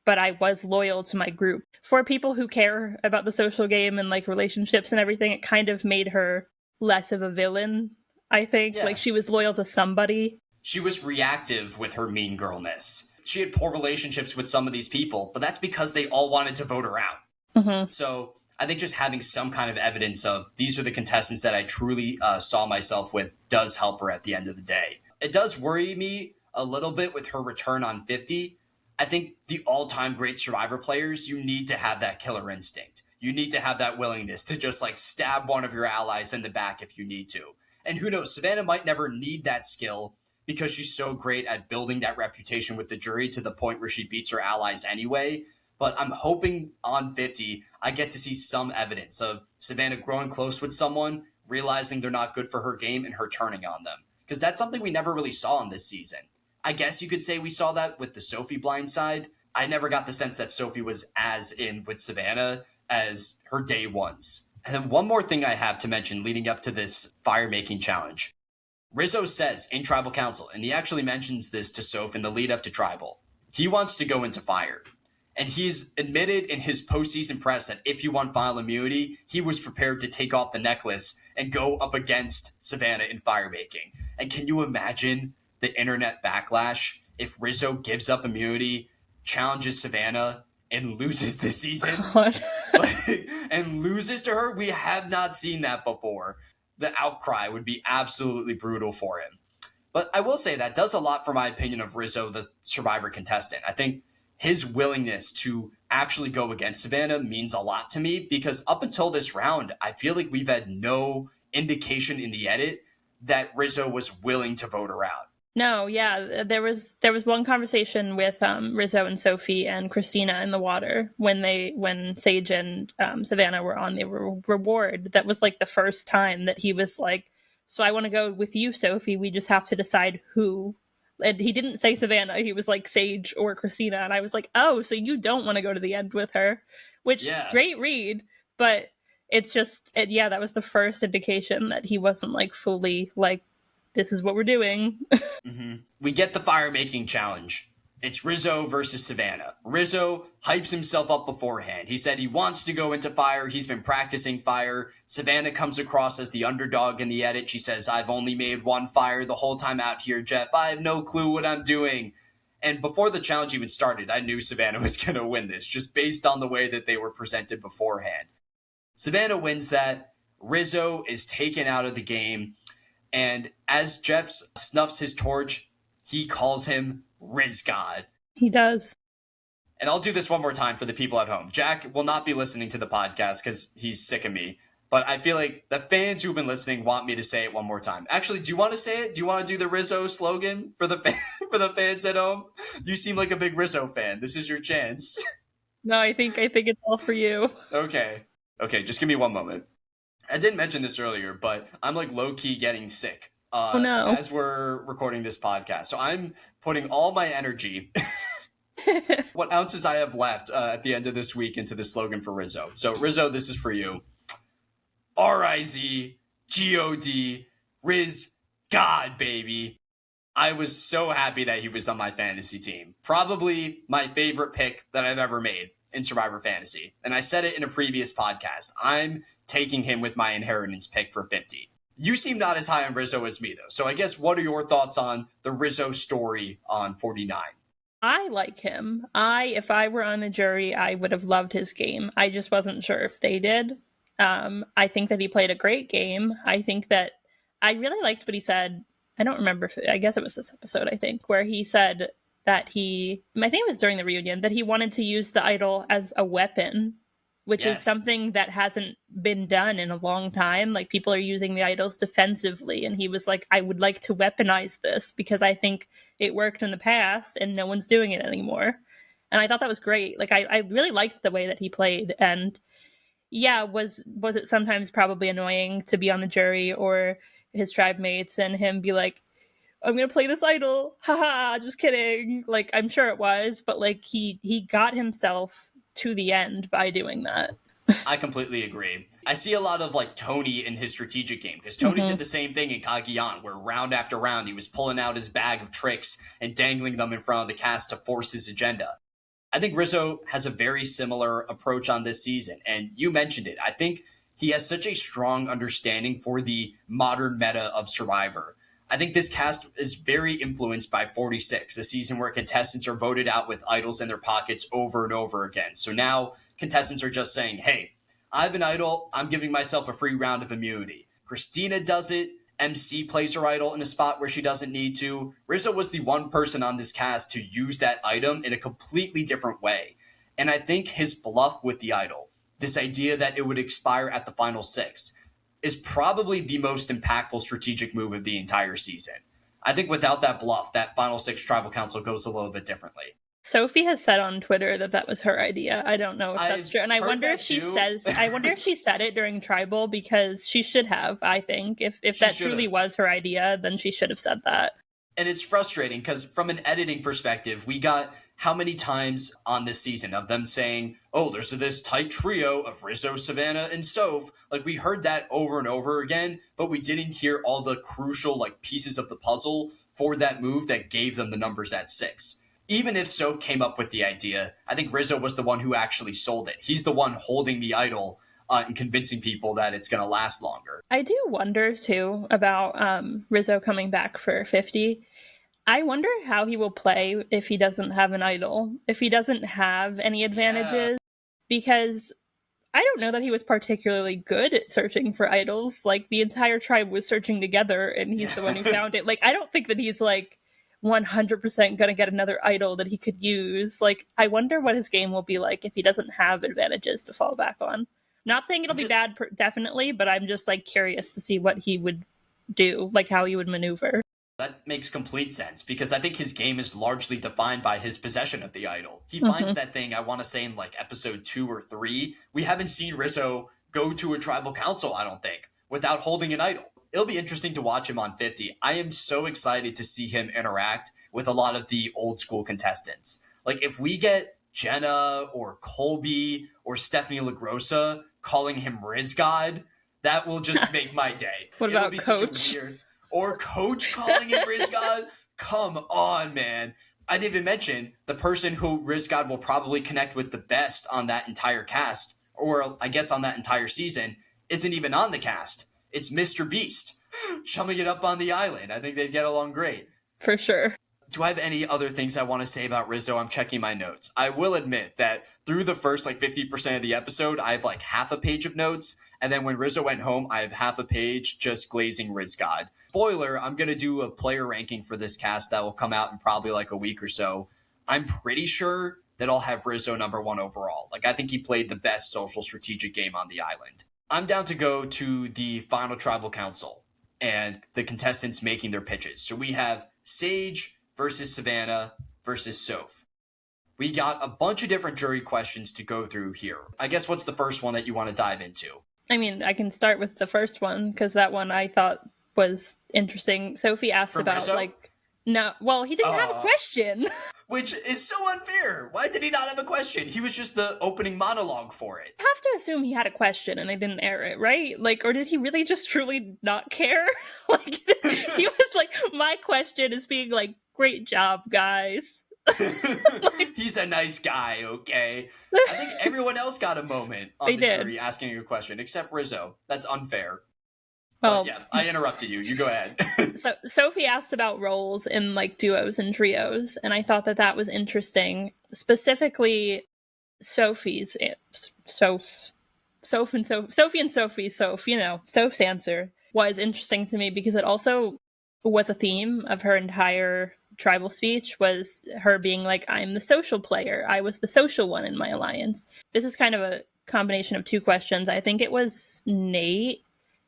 but I was loyal to my group. For people who care about the social game and like relationships and everything, it kind of made her less of a villain, I think. Like Yeah. she was loyal to somebody. She was reactive with her mean girlness. She had poor relationships with some of these people, but that's because they all wanted to vote her out. Mm-hmm. So I think just having some kind of evidence of these are the contestants that I truly saw myself with does help her at the end of the day. It does worry me a little bit with her return on 50. I think the all-time great Survivor players, you need to have that killer instinct. You need to have that willingness to just like stab one of your allies in the back if you need to. And who knows, Savannah might never need that skill because she's so great at building that reputation with the jury to the point where she beats her allies anyway. But I'm hoping on 50, I get to see some evidence of Savannah growing close with someone, realizing they're not good for her game, and her turning on them. Because that's something we never really saw in this season. I guess you could say we saw that with the Sophie blindside. I never got the sense that Sophie was as in with Savannah as her day ones. And then one more thing I have to mention leading up to this fire making challenge. Rizzo says in Tribal Council, and he actually mentions this to Soph in the lead up to Tribal, he wants to go into fire. And he's admitted in his postseason press that if he won final immunity, he was prepared to take off the necklace and go up against Savannah in fire making. And can you imagine the internet backlash if Rizzo gives up immunity, challenges Savannah, and loses this season? God. And loses to her? We have not seen that before. The outcry would be absolutely brutal for him. But I will say that does a lot for my opinion of Rizzo, the Survivor contestant. I think his willingness to actually go against Savannah means a lot to me because up until this round, I feel like we've had no indication in the edit that Rizzo was willing to vote her out. No, yeah, there was one conversation with Rizzo and Sophie and Christina in the water when Sage and Savannah were on the reward. That was like the first time that he was like, "So I want to go with you, Sophie. We just have to decide who." And he didn't say Savannah. He was like Sage or Christina, and I was like, "Oh, so you don't want to go to the end with her?" Which Yeah. great read, but it's just yeah, that was the first indication that he wasn't like fully like, this is what we're doing. We get the fire making challenge. It's Rizzo versus Savannah. Rizzo hypes himself up beforehand. He said he wants to go into fire. He's been practicing fire. Savannah comes across as the underdog in the edit. She says, I've only made one fire the whole time out here, Jeff. I have no clue what I'm doing. And before the challenge even started, I knew Savannah was going to win this just based on the way that they were presented beforehand. Savannah wins that. Rizzo is taken out of the game. And as Jeff snuffs his torch, he calls him Riz God. He does. And I'll do this one more time for the people at home. Jack will not be listening to the podcast because he's sick of me. But I feel like the fans who've been listening want me to say it one more time. Actually, do you want to say it? Do you want to do the Rizzo slogan for the for the fans at home? You seem like a big Rizzo fan. This is your chance. No, I think it's all for you. Okay. Okay, just give me one moment. I didn't mention this earlier, but I'm like low key getting sick Oh no. as we're recording this podcast. So I'm putting all my energy, what ounces I have left at the end of this week, into the slogan for Rizzo. So Rizzo, this is for you. R-I-Z-G-O-D, Riz God, baby. I was so happy that he was on my fantasy team. Probably my favorite pick that I've ever made in Survivor Fantasy. And I said it in a previous podcast. I'm taking him with my inheritance pick for 50. You seem not as high on Rizzo as me, though. So I guess what are your thoughts on the Rizzo story on 49? I like him. If I were on the jury, I would have loved his game. I just wasn't sure if they did. I think that he played a great game. I think that I really liked what he said. I don't remember if I guess it was this episode, I think, where he said that I think it was during the reunion, that he wanted to use the idol as a weapon, which is Yes, something that hasn't been done in a long time. Like people are using the idols defensively, and he was like, I would like to weaponize this because I think it worked in the past and no one's doing it anymore. And I thought that was great. Like I really liked the way that he played. And yeah, was it sometimes probably annoying to be on the jury or his tribe mates and him be like, I'm gonna play this idol, haha, just kidding. Like I'm sure it was, but like he got himself to the end by doing that. I completely agree. I see a lot of like Tony in his strategic game because Tony Mm-hmm. did the same thing in Kagiyan, where round after round he was pulling out his bag of tricks and dangling them in front of the cast to force his agenda. I think Rizzo has a very similar approach on this season. And you mentioned it. I think he has such a strong understanding for the modern meta of Survivor. I think this cast is very influenced by 46, a season where contestants are voted out with idols in their pockets over and over again. So now contestants are just saying, hey, I have an idol. I'm giving myself a free round of immunity. Christina does it. MC plays her idol in a spot where she doesn't need to. Rizzo was the one person on this cast to use that item in a completely different way. And I think his bluff with the idol, this idea that it would expire at the final six, is probably the most impactful strategic move of the entire season. I think without that bluff, that final six tribal council goes a little bit differently. Sophie has said on Twitter that that was her idea. I don't know if that's I've true, and I heard wonder that if she too. says. I wonder if she said it during Tribal because she should have. I think if She that should truly have. was her idea, then she should have said that. And it's frustrating because from an editing perspective, we got how many times on this season of them saying, oh, there's this tight trio of Rizzo, Savannah, and Soph. Like we heard that over and over again, but we didn't hear all the crucial like pieces of the puzzle for that move that gave them the numbers at six. Even if Soph came up with the idea, I think Rizzo was the one who actually sold it. He's the one holding the idol and convincing people that it's going to last longer. I do wonder too about Rizzo coming back for 50. I wonder how he will play if he doesn't have an idol, if he doesn't have any Yeah. advantages, because I don't know that he was particularly good at searching for idols. Like the entire tribe was searching together and he's the one who Yeah. found it. Like I don't think that he's like 100% going to get another idol that he could use. Like I wonder what his game will be like if he doesn't have advantages to fall back on. Not saying it'll I'm be just bad definitely, but I'm just like curious to see what he would do, like how he would maneuver. That makes complete sense because I think his game is largely defined by his possession of the idol. He finds Mm-hmm. that thing, I want to say in like episode 2 or 3. We haven't seen Rizzo go to a tribal council, I don't think, without holding an idol. It'll be interesting to watch him on 50. I am so excited to see him interact with a lot of the old school contestants. Like if we get Jenna or Colby or Stephanie LaGrossa calling him Riz God, that will just make my day. What It'll about be such a Coach? weird or Coach calling him Riz God. Come on, man. I didn't even mention the person who Riz God will probably connect with the best on that entire cast, or I guess on that entire season, isn't even on the cast. It's Mr. Beast chumming it up on the island. I think they'd get along great. For sure. Do I have any other things I want to say about Rizzo? I'm checking my notes. I will admit that through the first like 50% of the episode, I have like half a page of notes. And then when Rizzo went home, I have half a page just glazing Riz God. Spoiler, I'm going to do a player ranking for this cast that will come out in probably like a week or so. I'm pretty sure that I'll have Rizzo number one overall. Like, I think he played the best social strategic game on the island. I'm down to go to the final tribal council and the contestants making their pitches. So we have Sage versus Savannah versus Soph. We got a bunch of different jury questions to go through here. I guess what's the first one that you want to dive into? I mean, I can start with the first one because that one I thought was interesting. Sophie asked From about Rizzo? like no, well, he didn't have a Uh, question. which is so unfair. Why did he not have a question? He was just the opening monologue for it. Have to assume he had a question and they didn't air it, right? Like, or did he really just truly not care? Like, he was like, my question is being like, great job, guys. Like, He's a nice guy, okay? I think everyone else got a moment on they the did. jury asking a question, except Rizzo. That's unfair. But Well, yeah, I interrupted you. You go ahead. so Sophie asked about roles in like duos and trios, and I thought that that was interesting. Specifically, Sophie's Soph, Sophie and Sophie, Soph's answer was interesting to me because it also was a theme of her entire tribal speech was her being like, I'm the social player. I was the social one in my alliance. This is kind of a combination of two questions. I think it was Nate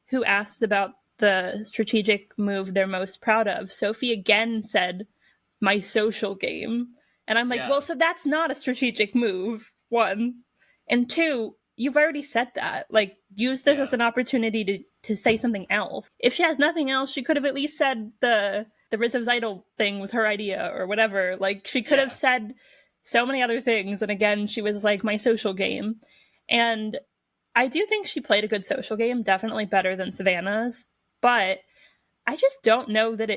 who asked about the strategic move they're most proud of. Sophie again said, my social game. And I'm like, well, Yeah, so that's not a strategic move, one. And two, you've already said that. Like, use this as yeah, an opportunity to say something else. If she has nothing else, she could have at least said the Rizzo's Idol thing was her idea or whatever. Like, she could have yeah, said so many other things. And again, she was like, my social game. And I do think she played a good social game, definitely better than Savannah's. But I just don't know that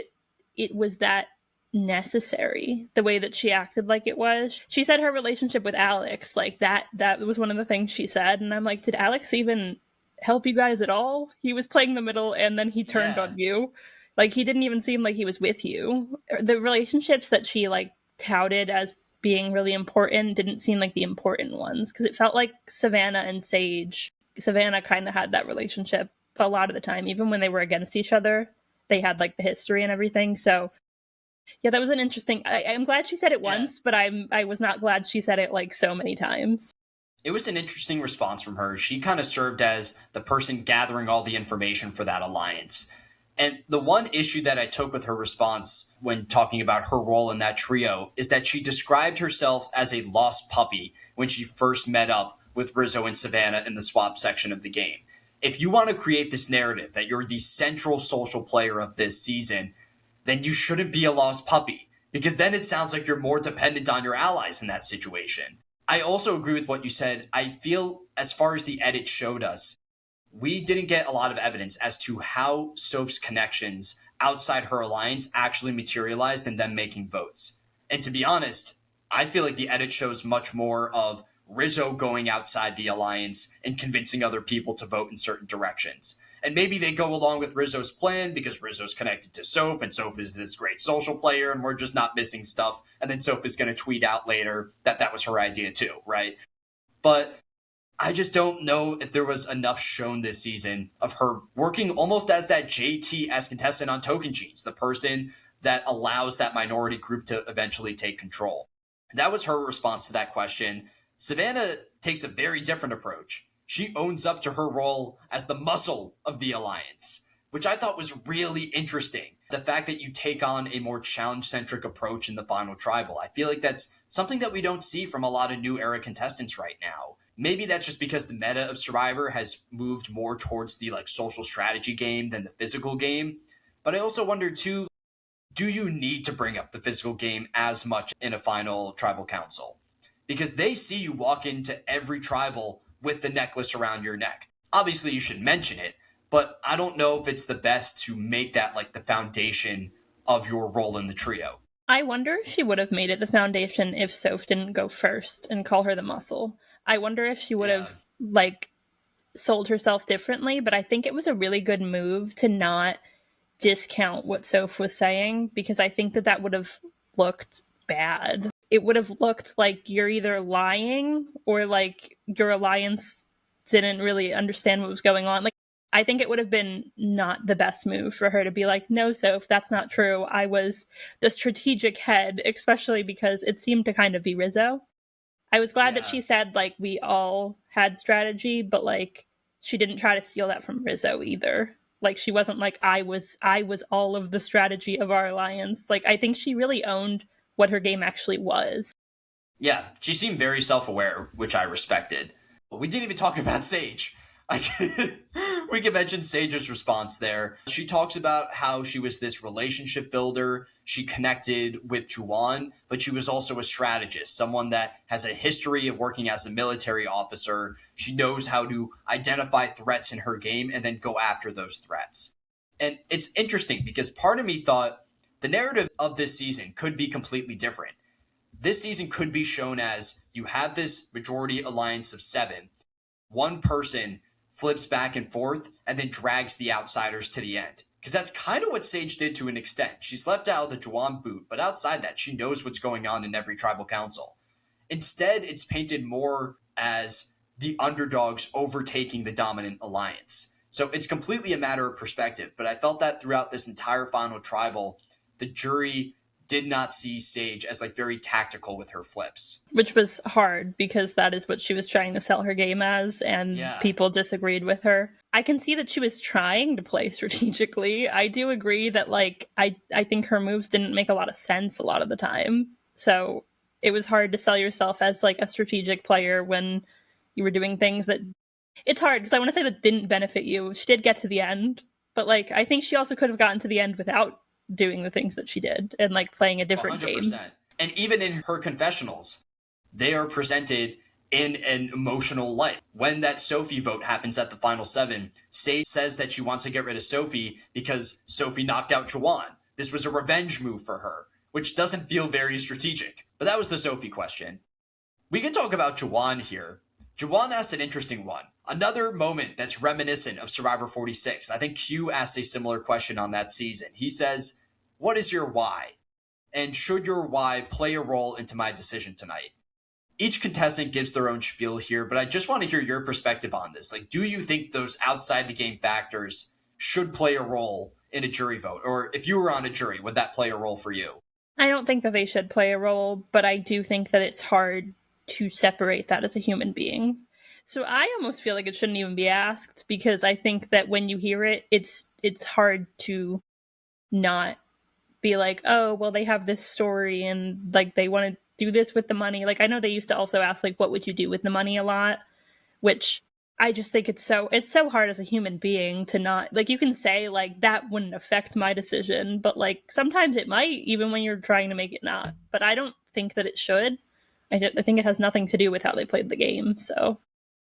it was that necessary the way that she acted like it was. She said her relationship with Alex, like that was one of the things she said, and I'm like, did Alex even help you guys at all? He was playing the middle and then he turned yeah, on you. Like he didn't even seem like he was with you. The relationships that she like touted as being really important didn't seem like the important ones because it felt like Savannah and Sage. Savannah kind of had that relationship a lot of the time, even when they were against each other. They had like the history and everything. So yeah, that was an interesting. I'm glad she said it yeah. once, but I was not glad she said it like so many times. It was an interesting response from her. She kind of served as the person gathering all the information for that alliance. And the one issue that I took with her response when talking about her role in that trio is that she described herself as a lost puppy when she first met up with Rizzo and Savannah in the swap section of the game. If you want to create this narrative that you're the central social player of this season, then you shouldn't be a lost puppy because then it sounds like you're more dependent on your allies in that situation. I also agree with what you said. I feel as far as the edit showed us, we didn't get a lot of evidence as to how Soap's connections outside her alliance actually materialized in them making votes. And to be honest, I feel like the edit shows much more of Rizzo going outside the alliance and convincing other people to vote in certain directions. And maybe they go along with Rizzo's plan because Rizzo's connected to Soap and Soap is this great social player and we're just not missing stuff. And then Soap is going to tweet out later that that was her idea too, right? But I just don't know if there was enough shown this season of her working almost as that JTS contestant on Token Genes, the person that allows that minority group to eventually take control. That was her response to that question. Savannah takes a very different approach. She owns up to her role as the muscle of the alliance, which I thought was really interesting. The fact that you take on a more challenge centric approach in the final tribal, I feel like that's something that we don't see from a lot of new era contestants right now. Maybe that's just because the meta of Survivor has moved more towards the like social strategy game than the physical game. But I also wonder too, do you need to bring up the physical game as much in a final tribal council? Because they see you walk into every tribal with the necklace around your neck. Obviously, you should mention it, but I don't know if it's the best to make that like the foundation of your role in the trio. I wonder if she would have made it the foundation if Soph didn't go first and call her the muscle. I wonder if she would Yeah, have like sold herself differently, but I think it was a really good move to not discount what Soph was saying because I think that that would have looked bad. It would have looked like you're either lying or like your alliance didn't really understand what was going on. Like, I think it would have been not the best move for her to be like, no, Soph, that's not true. I was the strategic head, especially because it seemed to kind of be Rizzo. I was glad that yeah. she said like we all had strategy, but like she didn't try to steal that from Rizzo either. Like she wasn't like I was all of the strategy of our alliance. Like I think she really owned what her game actually was. Yeah, she seemed very self aware, which I respected. We didn't even talk about Sage. We can mention Sage's response there. She talks about how she was this relationship builder. She connected with Juwan, but she was also a strategist, someone that has a history of working as a military officer. She knows how to identify threats in her game and then go after those threats. And it's interesting because part of me thought the narrative of this season could be completely different. This season could be shown as you have this majority alliance of seven. One person flips back and forth, and then drags the outsiders to the end. Because that's kind of what Sage did to an extent. She's left out of the Juwan boot, but outside that, she knows what's going on in every tribal council. Instead, it's painted more as the underdogs overtaking the dominant alliance. So it's completely a matter of perspective. But I felt that throughout this entire final tribal, the jury did not see Sage as like very tactical with her flips. Which was hard because that is what she was trying to sell her game as, and Yeah, people disagreed with her. I can see that she was trying to play strategically. I do agree that like I think her moves didn't make a lot of sense a lot of the time. So it was hard to sell yourself as like a strategic player when you were doing things that it's hard because I want to say that didn't benefit you. She did get to the end, but like I think she also could have gotten to the end without doing the things that she did and like playing a different game. 100%. And even in her confessionals, they are presented in an emotional light. When that Sophie vote happens at the final seven, Sage says that she wants to get rid of Sophie because Sophie knocked out Jawan. This was a revenge move for her, which doesn't feel very strategic. But that was the Sophie question. We can talk about Jawan here. Jawan asked an interesting one. Another moment that's reminiscent of Survivor 46. I think Q asked a similar question on that season. He says, "What is your why? And should your why play a role into my decision tonight?" Each contestant gives their own spiel here, but I just want to hear your perspective on this. Like, do you think those outside the game factors should play a role in a jury vote? Or if you were on a jury, would that play a role for you? I don't think that they should play a role, but I do think that it's hard to separate that as a human being. So I almost feel like it shouldn't even be asked because I think that when you hear it, it's hard to not be like, oh, well, they have this story and like they want to do this with the money. Like I know they used to also ask like, what would you do with the money a lot, which I just think it's so hard as a human being to not like you can say like that wouldn't affect my decision, but like sometimes it might even when you're trying to make it not. But I don't think that it should. I think it has nothing to do with how they played the game. So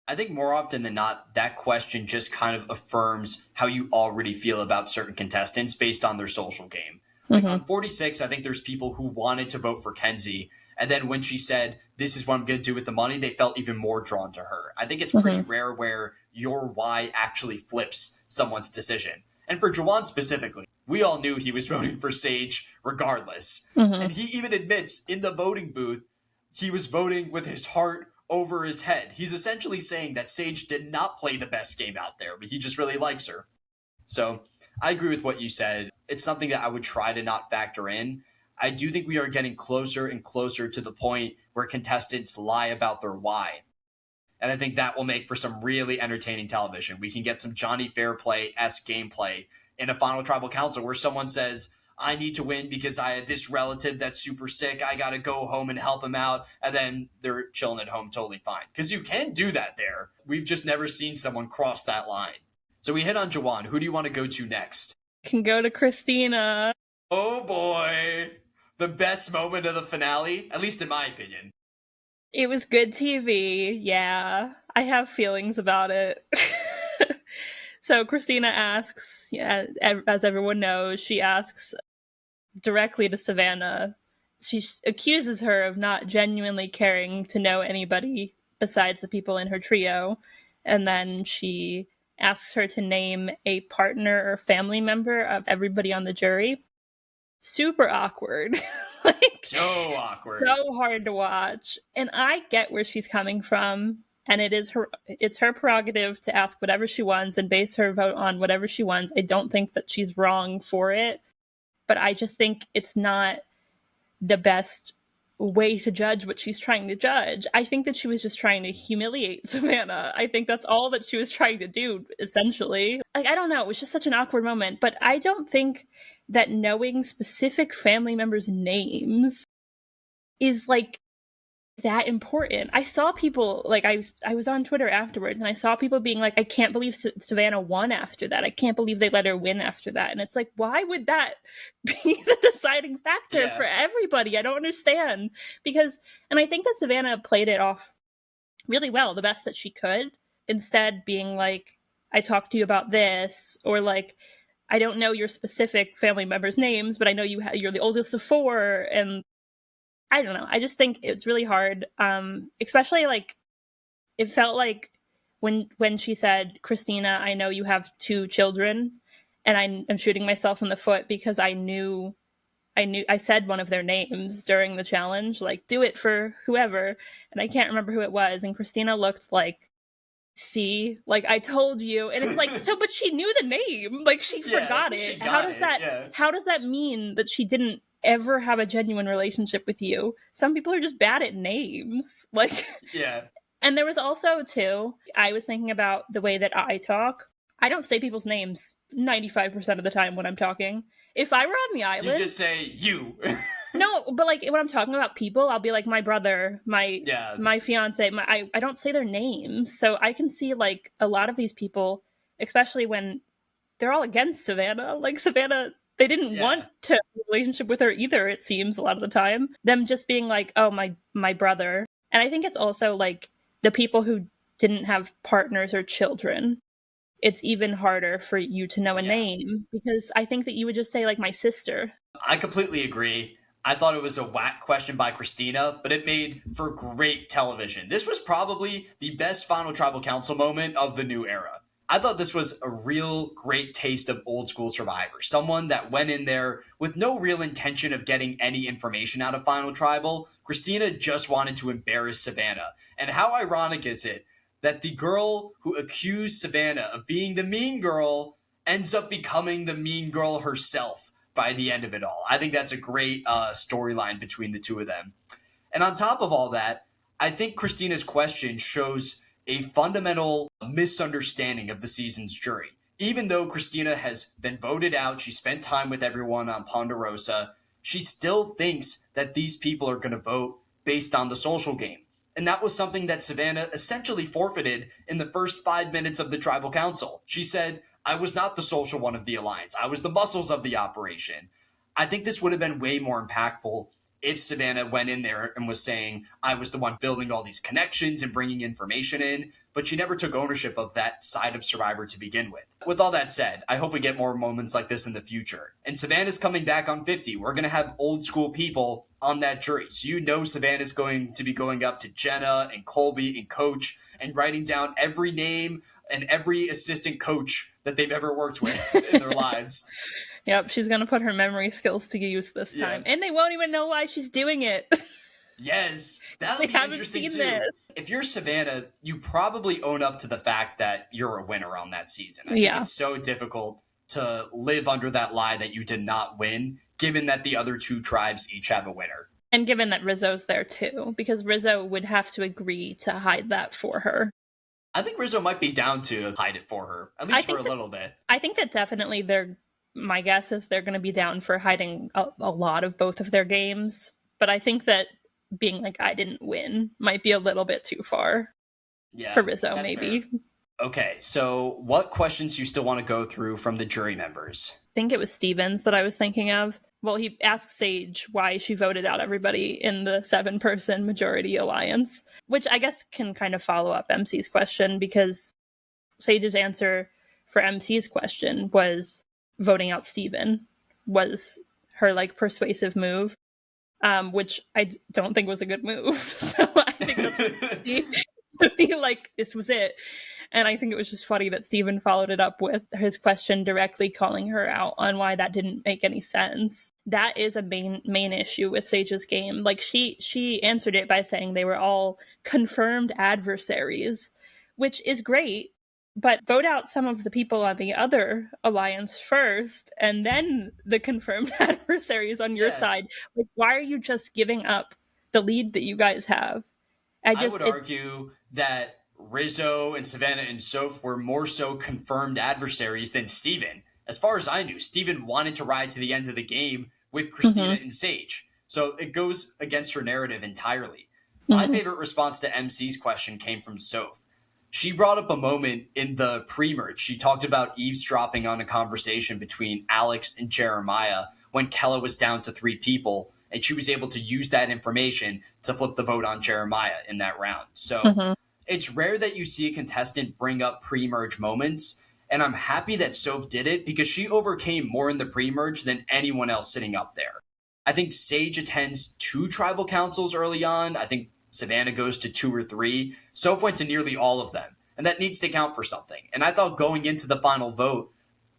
I think more often than not, that question just kind of affirms how you already feel about certain contestants based on their social game. Like mm-hmm. on 46, I think there's people who wanted to vote for Kenzie. And then when she said, "This is what I'm going to do with the money," they felt even more drawn to her. I think it's pretty Mm-hmm. rare where your why actually flips someone's decision. And for Jawan specifically, we all knew he was voting for Sage regardless. Mm-hmm. And he even admits in the voting booth, he was voting with his heart over his head. He's essentially saying that Sage did not play the best game out there, but he just really likes her. So I agree with what you said. It's something that I would try to not factor in. I do think we are getting closer and closer to the point where contestants lie about their why. And I think that will make for some really entertaining television. We can get some Johnny Fairplay-esque gameplay in a final tribal council where someone says, "I need to win because I had this relative that's super sick. I got to go home and help him out." And then they're chilling at home totally fine. Because you can do that there. We've just never seen someone cross that line. So we hit on Jawan. Who do you want to go to next? Can go to Christina. Oh boy. The best moment of the finale, at least in my opinion. It was good TV. Yeah, I have feelings about it. So Christina asks, yeah, as everyone knows, she asks directly to Savannah. She accuses her of not genuinely caring to know anybody besides the people in her trio, and then she asks her to name a partner or family member of everybody on the jury. Super awkward. Like So awkward. so hard to watch. And I get where she's coming from. And it's her prerogative to ask whatever she wants and base her vote on whatever she wants. I don't think that she's wrong for it, but I just think it's not the best way to judge what she's trying to judge. I think that she was just trying to humiliate Savannah. I think that's all that she was trying to do, essentially. Like, I don't know, it was just such an awkward moment, but I don't think that knowing specific family members' names is like that important. I saw people like I was on Twitter afterwards and I saw people being like, I can't believe Savannah won after that. I can't believe they let her win after that. And it's like, why would that be the deciding factor Yeah. for everybody? I don't understand. Because and I think that Savannah played it off really well, the best that she could, instead being like, I talked to you about this, or like, I don't know your specific family members' names, but I know you're the oldest of four, and I don't know. I just think it's really hard, especially like it felt like when she said, "Christina, I know you have 2 children," and I'm shooting myself in the foot because I said one of their names during the challenge, like, do it for whoever, and I can't remember who it was, and Christina looked like, see, like, I told you, and it's like, so, but she knew the name, like, she Yeah, forgot she it. got it. Yeah. How does that mean that she didn't ever have a genuine relationship with you? Some people are just bad at names, like. Yeah. And there was also, too, I was thinking about the way that I talk. I don't say people's names 95% of the time when I'm talking. If I were on the You island, just say you. no, but like when I'm talking about people, I'll be like my brother, Yeah. my fiance. I don't say their names, so I can see like a lot of these people, especially when they're all against Savannah. Like Savannah, they didn't want Yeah. to have a relationship with her either. It seems a lot of the time, them just being like, "Oh, my brother," and I think it's also like the people who didn't have partners or children. It's even harder for you to know a Yeah. name because I think that you would just say like my sister. I completely agree. I thought it was a whack question by Christina, but it made for great television. This was probably the best Final Tribal Council moment of the new era. I thought this was a real great taste of old school Survivor. Someone that went in there with no real intention of getting any information out of Final Tribal. Christina just wanted to embarrass Savannah. And how ironic is it that the girl who accused Savannah of being the mean girl ends up becoming the mean girl herself by the end of it all? I think that's a great storyline between the two of them. And on top of all that, I think Christina's question shows a fundamental misunderstanding of the season's jury. Even though Christina has been voted out, she spent time with everyone on Ponderosa, she still thinks that these people are going to vote based on the social game. And that was something that Savannah essentially forfeited in the first 5 minutes of the tribal council. She said, I was not the social one of the alliance. I was the muscles of the operation. I think this would have been way more impactful if Savannah went in there and was saying, I was the one building all these connections and bringing information in, but she never took ownership of that side of Survivor to begin with. With all that said, I hope we get more moments like this in the future. And Savannah's coming back on 50. We're going to have old school people on that jury. So you know Savannah's going to be going up to Jenna and Colby and Coach and writing down every name and every assistant coach that they've ever worked with in their lives. Yep, she's gonna put her memory skills to use this time, Yeah. and they won't even know why she's doing it. Yes, that'll They be haven't interesting seen too. this. If you're Savannah, you probably own up to the fact that you're a winner on that season. I think Yeah, it's so difficult to live under that lie that you did not win, given that the other two tribes each have a winner. and given that Rizzo's there too, because Rizzo would have to agree to hide that for her. I think Rizzo might be down to hide it for her, at I least for think a that little bit. I think that definitely they're. My guess is they're going to be down for hiding a lot of both of their games, but I think that being like I didn't win might be a little bit too far for Yeah, Rizzo, that's fair. maybe. Okay, so what questions do you still want to go through from the jury members? Think it was Stevens that I was thinking of. Well, he asked Sage why she voted out everybody in the 7-person majority alliance, which I guess can kind of follow up MC's question because Sage's answer for MC's question was voting out Steven was her like persuasive move, which I don't think was a good move. So I think that's what he like, this was it. And I think it was just funny that Steven followed it up with his question directly calling her out on why that didn't make any sense. That is a main issue with Sage's game. Like she answered it by saying they were all confirmed adversaries, which is great, but vote out some of the people on the other alliance first and then the confirmed adversaries on your Yeah, side. Like why are you just giving up the lead that you guys have? I would argue that Rizzo and Savannah and Soph were more so confirmed adversaries than Steven. As far as I knew, Steven wanted to ride to the end of the game with Christina Mhm, and Sage. So it goes against her narrative entirely. My mhm, favorite response to MC's question came from Soph. She brought up a moment in the pre-merge. She talked about eavesdropping on a conversation between Alex and Jeremiah when Kella was down to 3 people, and she was able to use that information to flip the vote on Jeremiah in that round. So mhm. it's rare that you see a contestant bring up pre-merge moments, and I'm happy that Soph did it because she overcame more in the pre-merge than anyone else sitting up there. I think Sage attends 2 tribal councils early on. I think Savannah goes to 2 or 3. Soph went to nearly all of them. and that needs to count for something. And I thought going into the final vote,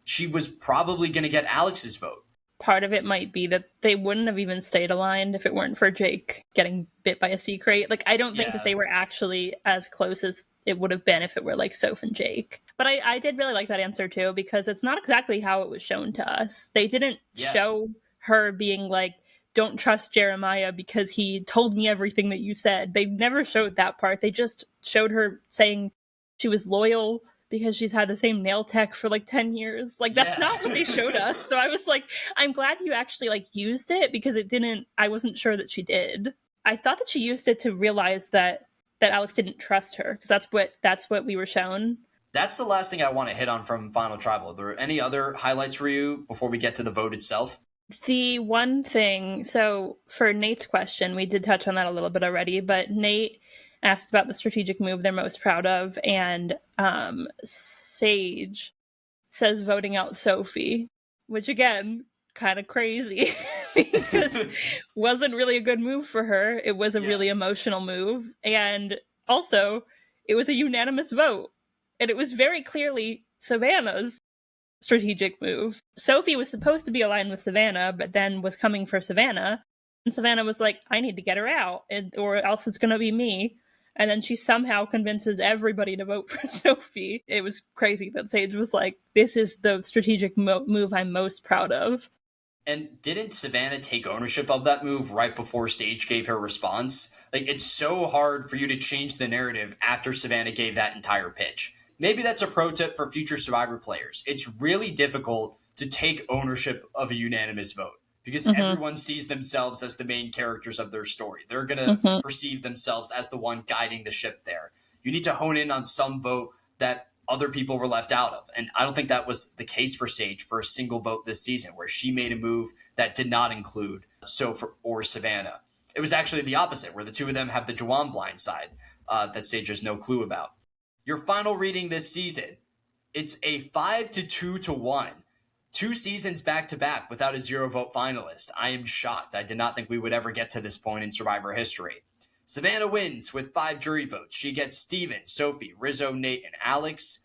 she was probably going to get Alex's vote. Part of it might be that they wouldn't have even stayed aligned if it weren't for Jake getting bit by a sea crate. Like, I don't think that Yeah. they were actually as close as it would have been if it were like Soph and Jake. But I did really like that answer too, because it's not exactly how it was shown to us. They didn't Yeah. show her being like, don't trust Jeremiah because he told me everything that you said. They never showed that part. They just showed her saying she was loyal because she's had the same nail tech for like 10 years. Like, that's Yeah. not what they showed us. So I was like, I'm glad you actually like used it, because it didn't, I wasn't sure that she did. I thought that she used it to realize that Alex didn't trust her, because that's what we were shown. That's the last thing I want to hit on from Final Tribal. Are there any other highlights for you before we get to the vote itself? The one thing, so for Nate's question, we did touch on that a little bit already, but Nate asked about the strategic move they're most proud of, and Sage says voting out Sophie, which again, kind of crazy because wasn't really a good move for her. It was a really emotional move, and also it was a unanimous vote, and it was very clearly Savannah's strategic move. Sophie was supposed to be aligned with Savannah, but then was coming for Savannah. And Savannah was like, I need to get her out, or else it's going to be me. And then she somehow convinces everybody to vote for Sophie. It was crazy that Sage was like, this is the strategic move I'm most proud of. And didn't Savannah take ownership of that move right before Sage gave her response? Like, it's so hard for you to change the narrative after Savannah gave that entire pitch. Maybe that's a pro tip for future Survivor players. It's really difficult to take ownership of a unanimous vote because everyone sees themselves as the main characters of their story. They're going to perceive themselves as the one guiding the ship there. You need to hone in on some vote that other people were left out of. And I don't think that was the case for Sage for a single vote this season, where she made a move that did not include Soph or Savannah. It was actually the opposite, where the two of them have the Juwan blind side that Sage has no clue about. Your final reading this season, it's a 5-2-1. 2 seasons back to back without a 0 vote finalist. I am shocked. I did not think we would ever get to this point in Survivor history. Savannah wins with 5 jury votes. She gets Steven, Sophie, Rizzo, Nate, and Alex.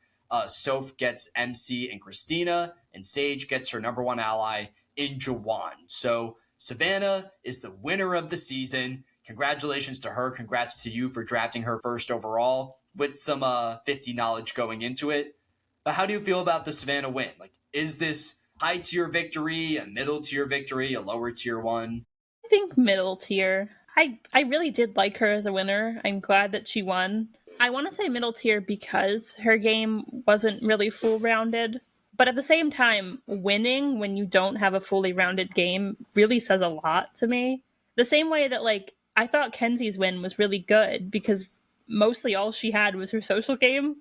Soph gets MC and Christina, and Sage gets her number 1 ally in Juwan. So Savannah is the winner of the season. Congratulations to her. Congrats to you for drafting her first overall with some 50 knowledge going into it. But how do you feel about the Savannah win? Like, is this high tier victory, a middle tier victory, a lower tier one? I think middle tier. I really did like her as a winner. I'm glad that she won. I want to say middle tier because her game wasn't really full rounded. But at the same time, winning when you don't have a fully rounded game really says a lot to me. The same way that, like, I thought Kenzie's win was really good because mostly all she had was her social game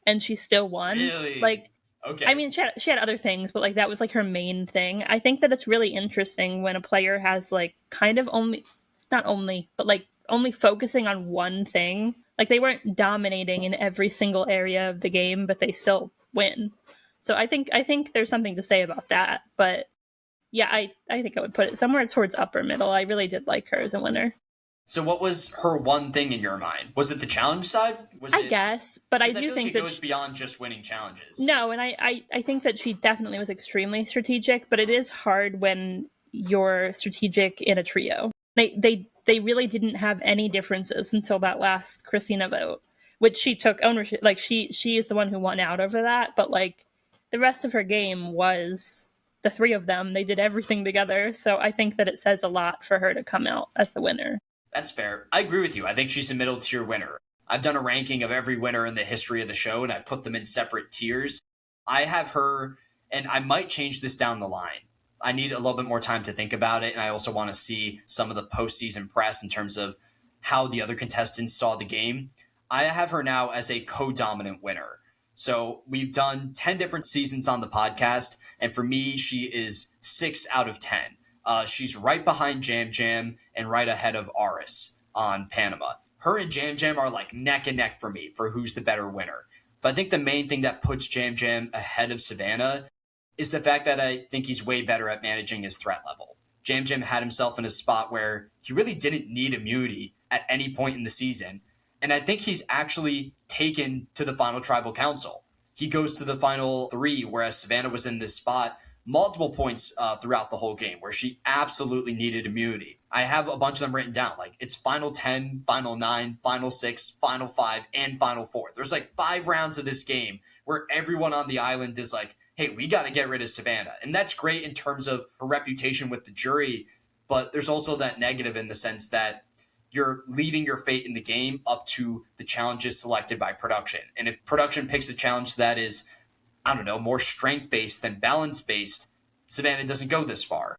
and she still won. Really? Like, Okay. I mean, she had other things, but like that was like her main thing. I think that it's really interesting when a player has like kind of only, not only, but like only focusing on one thing. Like they weren't dominating in every single area of the game, but they still win. So I think there's something to say about that. But yeah, I think I would put it somewhere towards upper middle. I really did like her as a winner. So what was her one thing in your mind? Was it the challenge side? Was I it? guess, but I Because I do feel like think it that goes beyond just winning challenges. no, and I think that she definitely was extremely strategic, but it is hard when you're strategic in a trio. They really didn't have any differences until that last Christina vote, which she took ownership. Like she is the one who won out over that, but like the rest of her game was the three of them. They did everything together, so I think that it says a lot for her to come out as the winner. That's fair. I agree with you. I think she's a middle tier winner. I've done a ranking of every winner in the history of the show, and I put them in separate tiers. I have her, and I might change this down the line. I need a little bit more time to think about it, and I also want to see some of the postseason press in terms of how the other contestants saw the game. I have her now as a co-dominant winner. So we've done 10 different seasons on the podcast, and for me, she is 6 out of 10. She's right behind Jam Jam and right ahead of Aris on Panama. Her and Jam Jam are like neck and neck for me for who's the better winner. But I think the main thing that puts Jam Jam ahead of Savannah is the fact that I think he's way better at managing his threat level. Jam Jam had himself in a spot where he really didn't need immunity at any point in the season. And I think he's actually taken to the final tribal council. He goes to the final three, whereas Savannah was in this spot multiple points throughout the whole game where she absolutely needed immunity. I have a bunch of them written down. Like it's final 10, final 9, final 6, final 5, and final 4. There's like 5 rounds of this game where everyone on the island is like, hey, we got to get rid of Savannah. And that's great in terms of her reputation with the jury. But there's also that negative in the sense that you're leaving your fate in the game up to the challenges selected by production. And if production picks a challenge that is, I don't know, more strength based than balance based, Savannah doesn't go this far.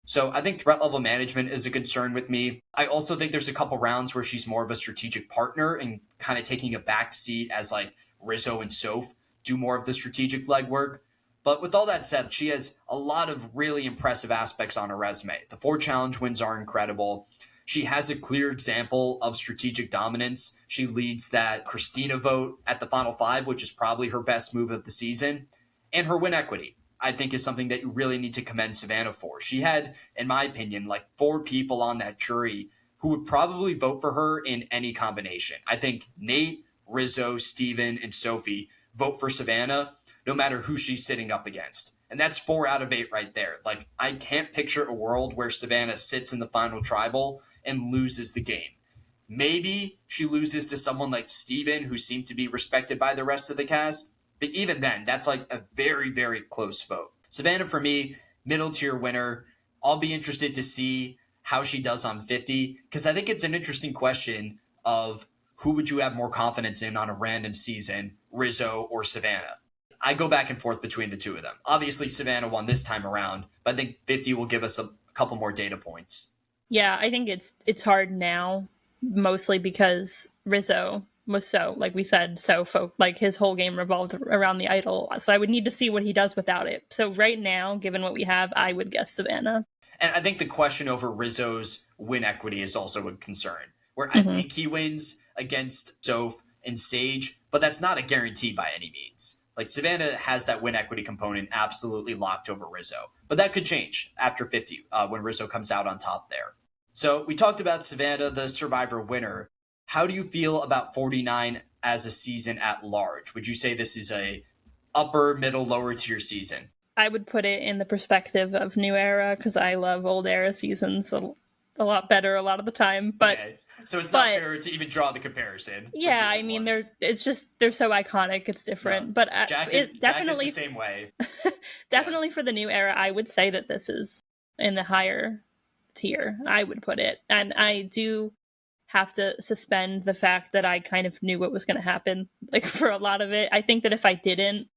So I think threat level management is a concern with me. I also think there's a couple rounds where she's more of a strategic partner and kind of taking a back seat as like Rizzo and Soph do more of the strategic legwork. But with all that said, she has a lot of really impressive aspects on her resume. The 4 challenge wins are incredible. She has a clear example of strategic dominance. She leads that Christina vote at the Final 5, which is probably her best move of the season. And her win equity, I think, is something that you really need to commend Savannah for. She had, in my opinion, like 4 people on that jury who would probably vote for her in any combination. I think Nate, Rizzo, Steven, and Sophie vote for Savannah no matter who she's sitting up against. And that's 4 out of 8 right there. Like, I can't picture a world where Savannah sits in the final tribal and loses the game. Maybe she loses to someone like Steven, who seemed to be respected by the rest of the cast. But even then, that's like a very, very close vote. Savannah, for me, middle tier winner. I'll be interested to see how she does on 50, because I think it's an interesting question of who would you have more confidence in on a random season, Rizzo or Savannah? I go back and forth between the two of them. Obviously, Savannah won this time around, but I think 50 will give us a couple more data points. Yeah, I think it's hard now, mostly because Rizzo was so, like we said, like his whole game revolved around the idol. So I would need to see what he does without it. So right now, given what we have, I would guess Savannah. And I think the question over Rizzo's win equity is also a concern, where I Mm-hmm. think he wins against Soph and Sage, but that's not a guarantee by any means. Like Savannah has that win equity component absolutely locked over Rizzo, but that could change after 50 when Rizzo comes out on top there. So we talked about Savannah, the Survivor winner. How do you feel about 49 as a season at large? Would you say this is a upper, middle, lower tier season? I would put it in the perspective of New Era because I love old era seasons a lot better a lot of the time. Okay. So it's not But fair to even draw the comparison with yeah, the I old mean ones. they're so iconic. It's No. different, but Jack is the same way. Yeah. definitely for the new era, I would say that this is in the higher tier. I would put it, and I do have to suspend the fact that I kind of knew what was going to happen. Like for a lot of it, I think that if I didn't,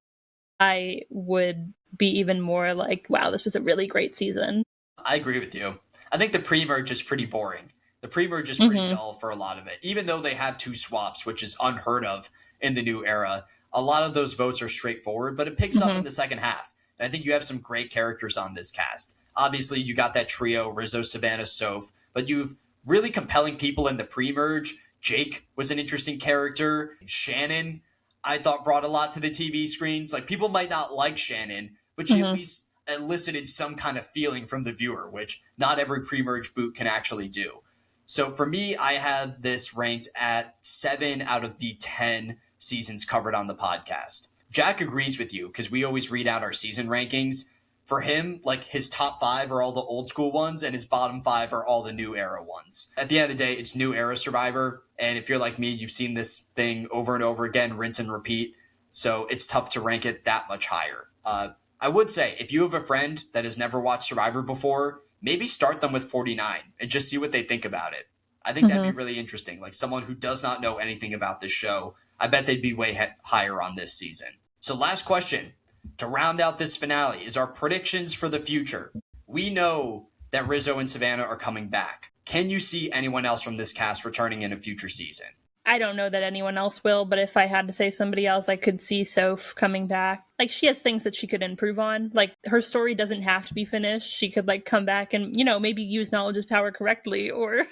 I would be even more like, wow, this was a really great season. I agree with you. I think the pre-merge is pretty boring. The pre-merge is pretty Mm-hmm. dull for a lot of it. Even though they have 2 swaps, which is unheard of in the new era, a lot of those votes are straightforward, but it picks up in Mm-hmm. the second half. And I think you have some great characters on this cast. Obviously, you got that trio, Rizzo, Savannah, Soph, but you've really compelling people in the pre-merge. Jake was an interesting character. Shannon, I thought, brought a lot to the TV screens. Like, people might not like Shannon, but she at Mm-hmm. least elicited some kind of feeling from the viewer, which not every pre-merge boot can actually do. So for me, I have this ranked at 7 out of the 10 seasons covered on the podcast. Jack agrees with you because we always read out our season rankings. For him, like his top 5 are all the old school ones, and his bottom 5 are all the new era ones. At the end of the day, it's new era Survivor, and if you're like me, you've seen this thing over and over again, rinse and repeat. So it's tough to rank it that much higher. I would say if you have a friend that has never watched Survivor before, maybe start them with 49 and just see what they think about it. I think that'd be Mm-hmm. really interesting. Like someone who does not know anything about this show, I bet they'd be way higher on this season. So, last question to round out this finale is our predictions for the future. We know that Rizzo and Savannah are coming back. Can you see anyone else from this cast returning in a future season? I don't know that anyone else will, but if I had to say somebody else, I could see Soph coming back. Like, she has things that she could improve on. Like, her story doesn't have to be finished. She could, like, come back and, maybe use knowledge is power correctly or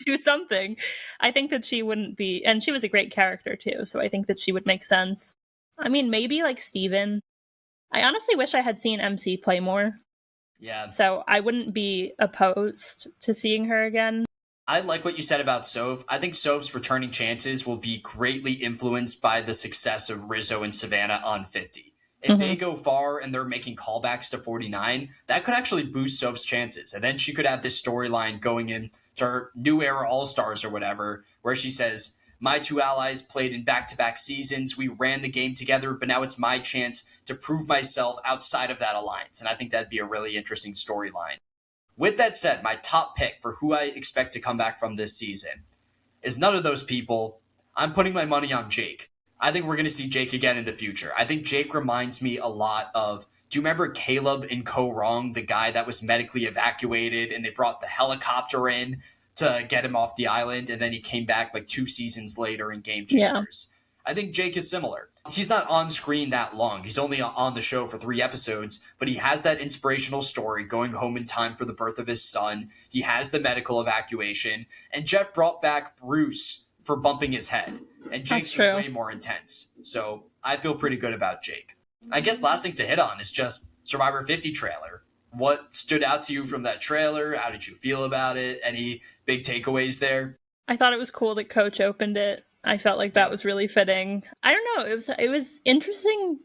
do something. I think that she wouldn't be, and she was a great character, too, so I think that she would make sense. I mean, maybe, like, Steven. I honestly wish I had seen MC play more, Yeah. so I wouldn't be opposed to seeing her again. I like what you said about Soph. I think Soph's returning chances will be greatly influenced by the success of Rizzo and Savannah on 50. If they Hmm. go far and they're making callbacks to 49, that could actually boost Soph's chances. And then she could have this storyline going in to her new era All Stars or whatever, where she says, my two allies played in back to back seasons. We ran the game together, but now it's my chance to prove myself outside of that alliance. And I think that'd be a really interesting storyline. With that said, my top pick for who I expect to come back from this season is none of those people. I'm putting my money on Jake. I think we're going to see Jake again in the future. I think Jake reminds me a lot of. Do you remember Caleb in Co Wrong, the guy that was medically evacuated and they brought the helicopter in to get him off the island, and then he came back like 2 seasons later in Game Yeah. Changers? I think Jake is similar. He's not on screen that long. He's only on the show for 3 episodes, but he has that inspirational story going home in time for the birth of his son. He has the medical evacuation, and Jeff brought back Bruce for bumping his head. And That's Jake's was true. way more intense. So I feel pretty good about Jake. I guess last thing to hit on is just Survivor 50 trailer. What stood out to you from that trailer? How did you feel about it? Any big takeaways there? I thought it was cool that Coach opened it. I felt like that Yep. was really fitting. I don't know. It was interesting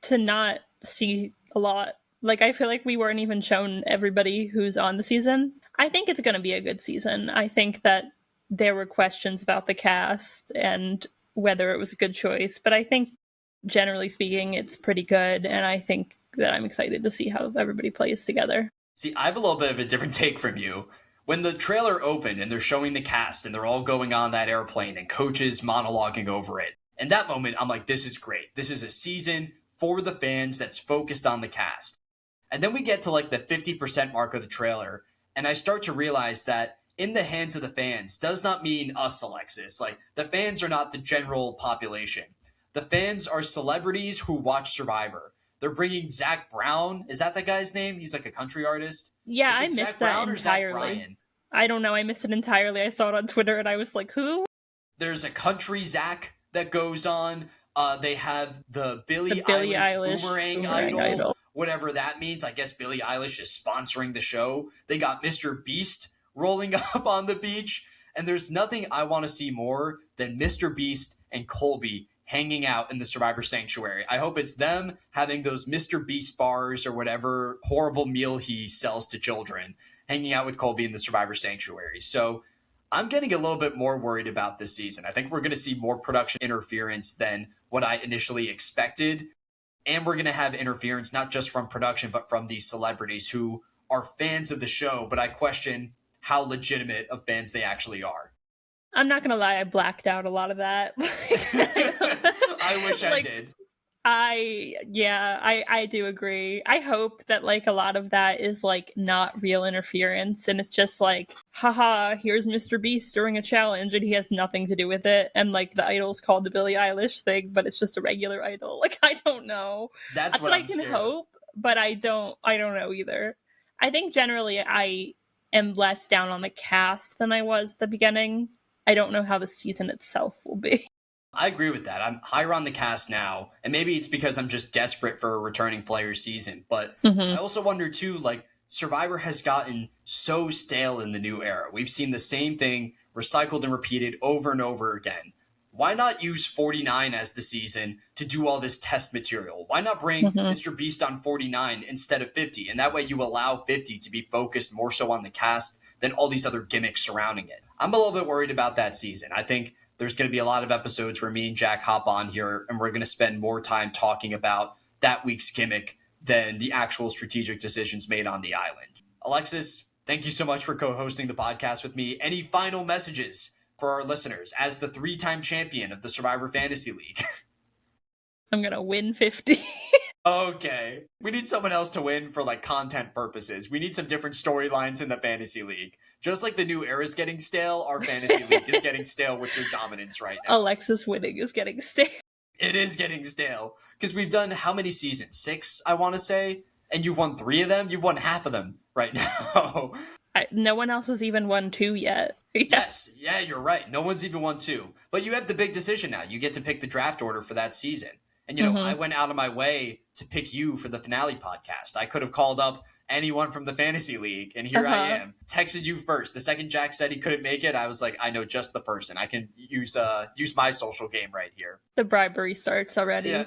to not see a lot. Like I feel like we weren't even shown everybody who's on the season. I think it's going to be a good season. I think that there were questions about the cast and whether it was a good choice, but I think generally speaking it's pretty good, and I think that I'm excited to see how everybody plays together. See, I have a little bit of a different take from you. When the trailer opened and they're showing the cast and they're all going on that airplane and Coach is monologuing over it, in that moment, I'm like, this is great. This is a season for the fans that's focused on the cast. And then we get to like the 50% mark of the trailer, and I start to realize that in the hands of the fans does not mean us, Alexis. Like, the fans are not the general population. The fans are celebrities who watch Survivor. They're bringing Zach Brown. Is that the guy's name? He's like a country artist. Yeah, Is I it missed Zach that Brown or Zach entirely. Bryan? I don't know. I missed it entirely. I saw it on Twitter and I was like, who? There's a country Zach that goes on. They have the The Billie Billie Eilish Eilish Boomerang Boomerang Idol, Idol. whatever that means. I guess Billie Eilish is sponsoring the show. They got Mr. Beast rolling up on the beach. And there's nothing I want to see more than Mr. Beast and Colby hanging out in the Survivor Sanctuary. I hope it's them having those Mr. Beast bars or whatever horrible meal he sells to children, hanging out with Colby in the Survivor Sanctuary. So I'm getting a little bit more worried about this season. I think we're going to see more production interference than what I initially expected. And we're going to have interference not just from production, but from these celebrities who are fans of the show. But I question how legitimate of fans they actually are. I'm not gonna lie, I blacked out a lot of that. I wish I like did. I do agree. I hope that like a lot of that is like not real interference and it's just like, haha, here's Mr. Beast during a challenge and he has nothing to do with it, and like the idol's called the Billie Eilish thing, but it's just a regular idol. Like I don't know. That's That's what what I I'm can scared of. hope, but I don't know either. I think generally I am less down on the cast than I was at the beginning. I don't know how the season itself will be. I agree with that. I'm higher on the cast now, and maybe it's because I'm just desperate for a returning player season. But I Hmm. also wonder too, like Survivor has gotten so stale in the new era. We've seen the same thing recycled and repeated over and over again. Why not use 49 as the season to do all this test material? Why not bring Hmm. Mr. Beast on 49 instead of 50? And that way you allow 50 to be focused more so on the cast than all these other gimmicks surrounding it. I'm a little bit worried about that season. I think there's going to be a lot of episodes where me and Jack hop on here and we're going to spend more time talking about that week's gimmick than the actual strategic decisions made on the island. Alexis, thank you so much for co hosting the podcast with me. Any final messages for our listeners as the 3-time champion of the Survivor Fantasy League? I'm gonna win 50. Okay. We need someone else to win for like content purposes. We need some different storylines in the fantasy league. Just like the new era is getting stale, our fantasy league is getting stale with your dominance right now. Alexis winning is getting stale. It is getting stale because we've done how many seasons? 6, I want to say. And you've won 3 of them. You've won half of them right now. No one else has even won 2 yet. Yeah. Yes, yeah, you're right. No one's even won 2. But you have the big decision now. You get to pick the draft order for that season. And, I Mm-hmm. went out of my way to pick you for the finale podcast. I could have called up anyone from the fantasy league, and here I Uh-huh. am. Texted you first. The second Jack said he couldn't make it, I was like, I know just the person. I can use my social game right here. The bribery starts Yeah. already.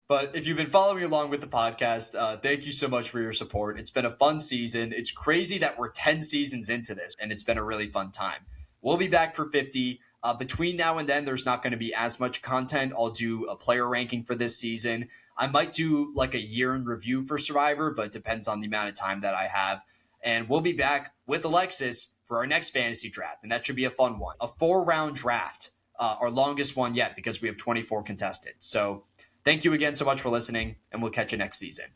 But if you've been following along with the podcast, thank you so much for your support. It's been a fun season. It's crazy that we're 10 seasons into this, and it's been a really fun time. We'll be back for 50. Between now and then, there's not going to be as much content. I'll do a player ranking for this season. I might do like a year in review for Survivor, but it depends on the amount of time that I have. And we'll be back with Alexis for our next fantasy draft, and that should be a fun one. A 4-round draft, our longest one yet, because we have 24 contested. So thank you again so much for listening, and we'll catch you next season.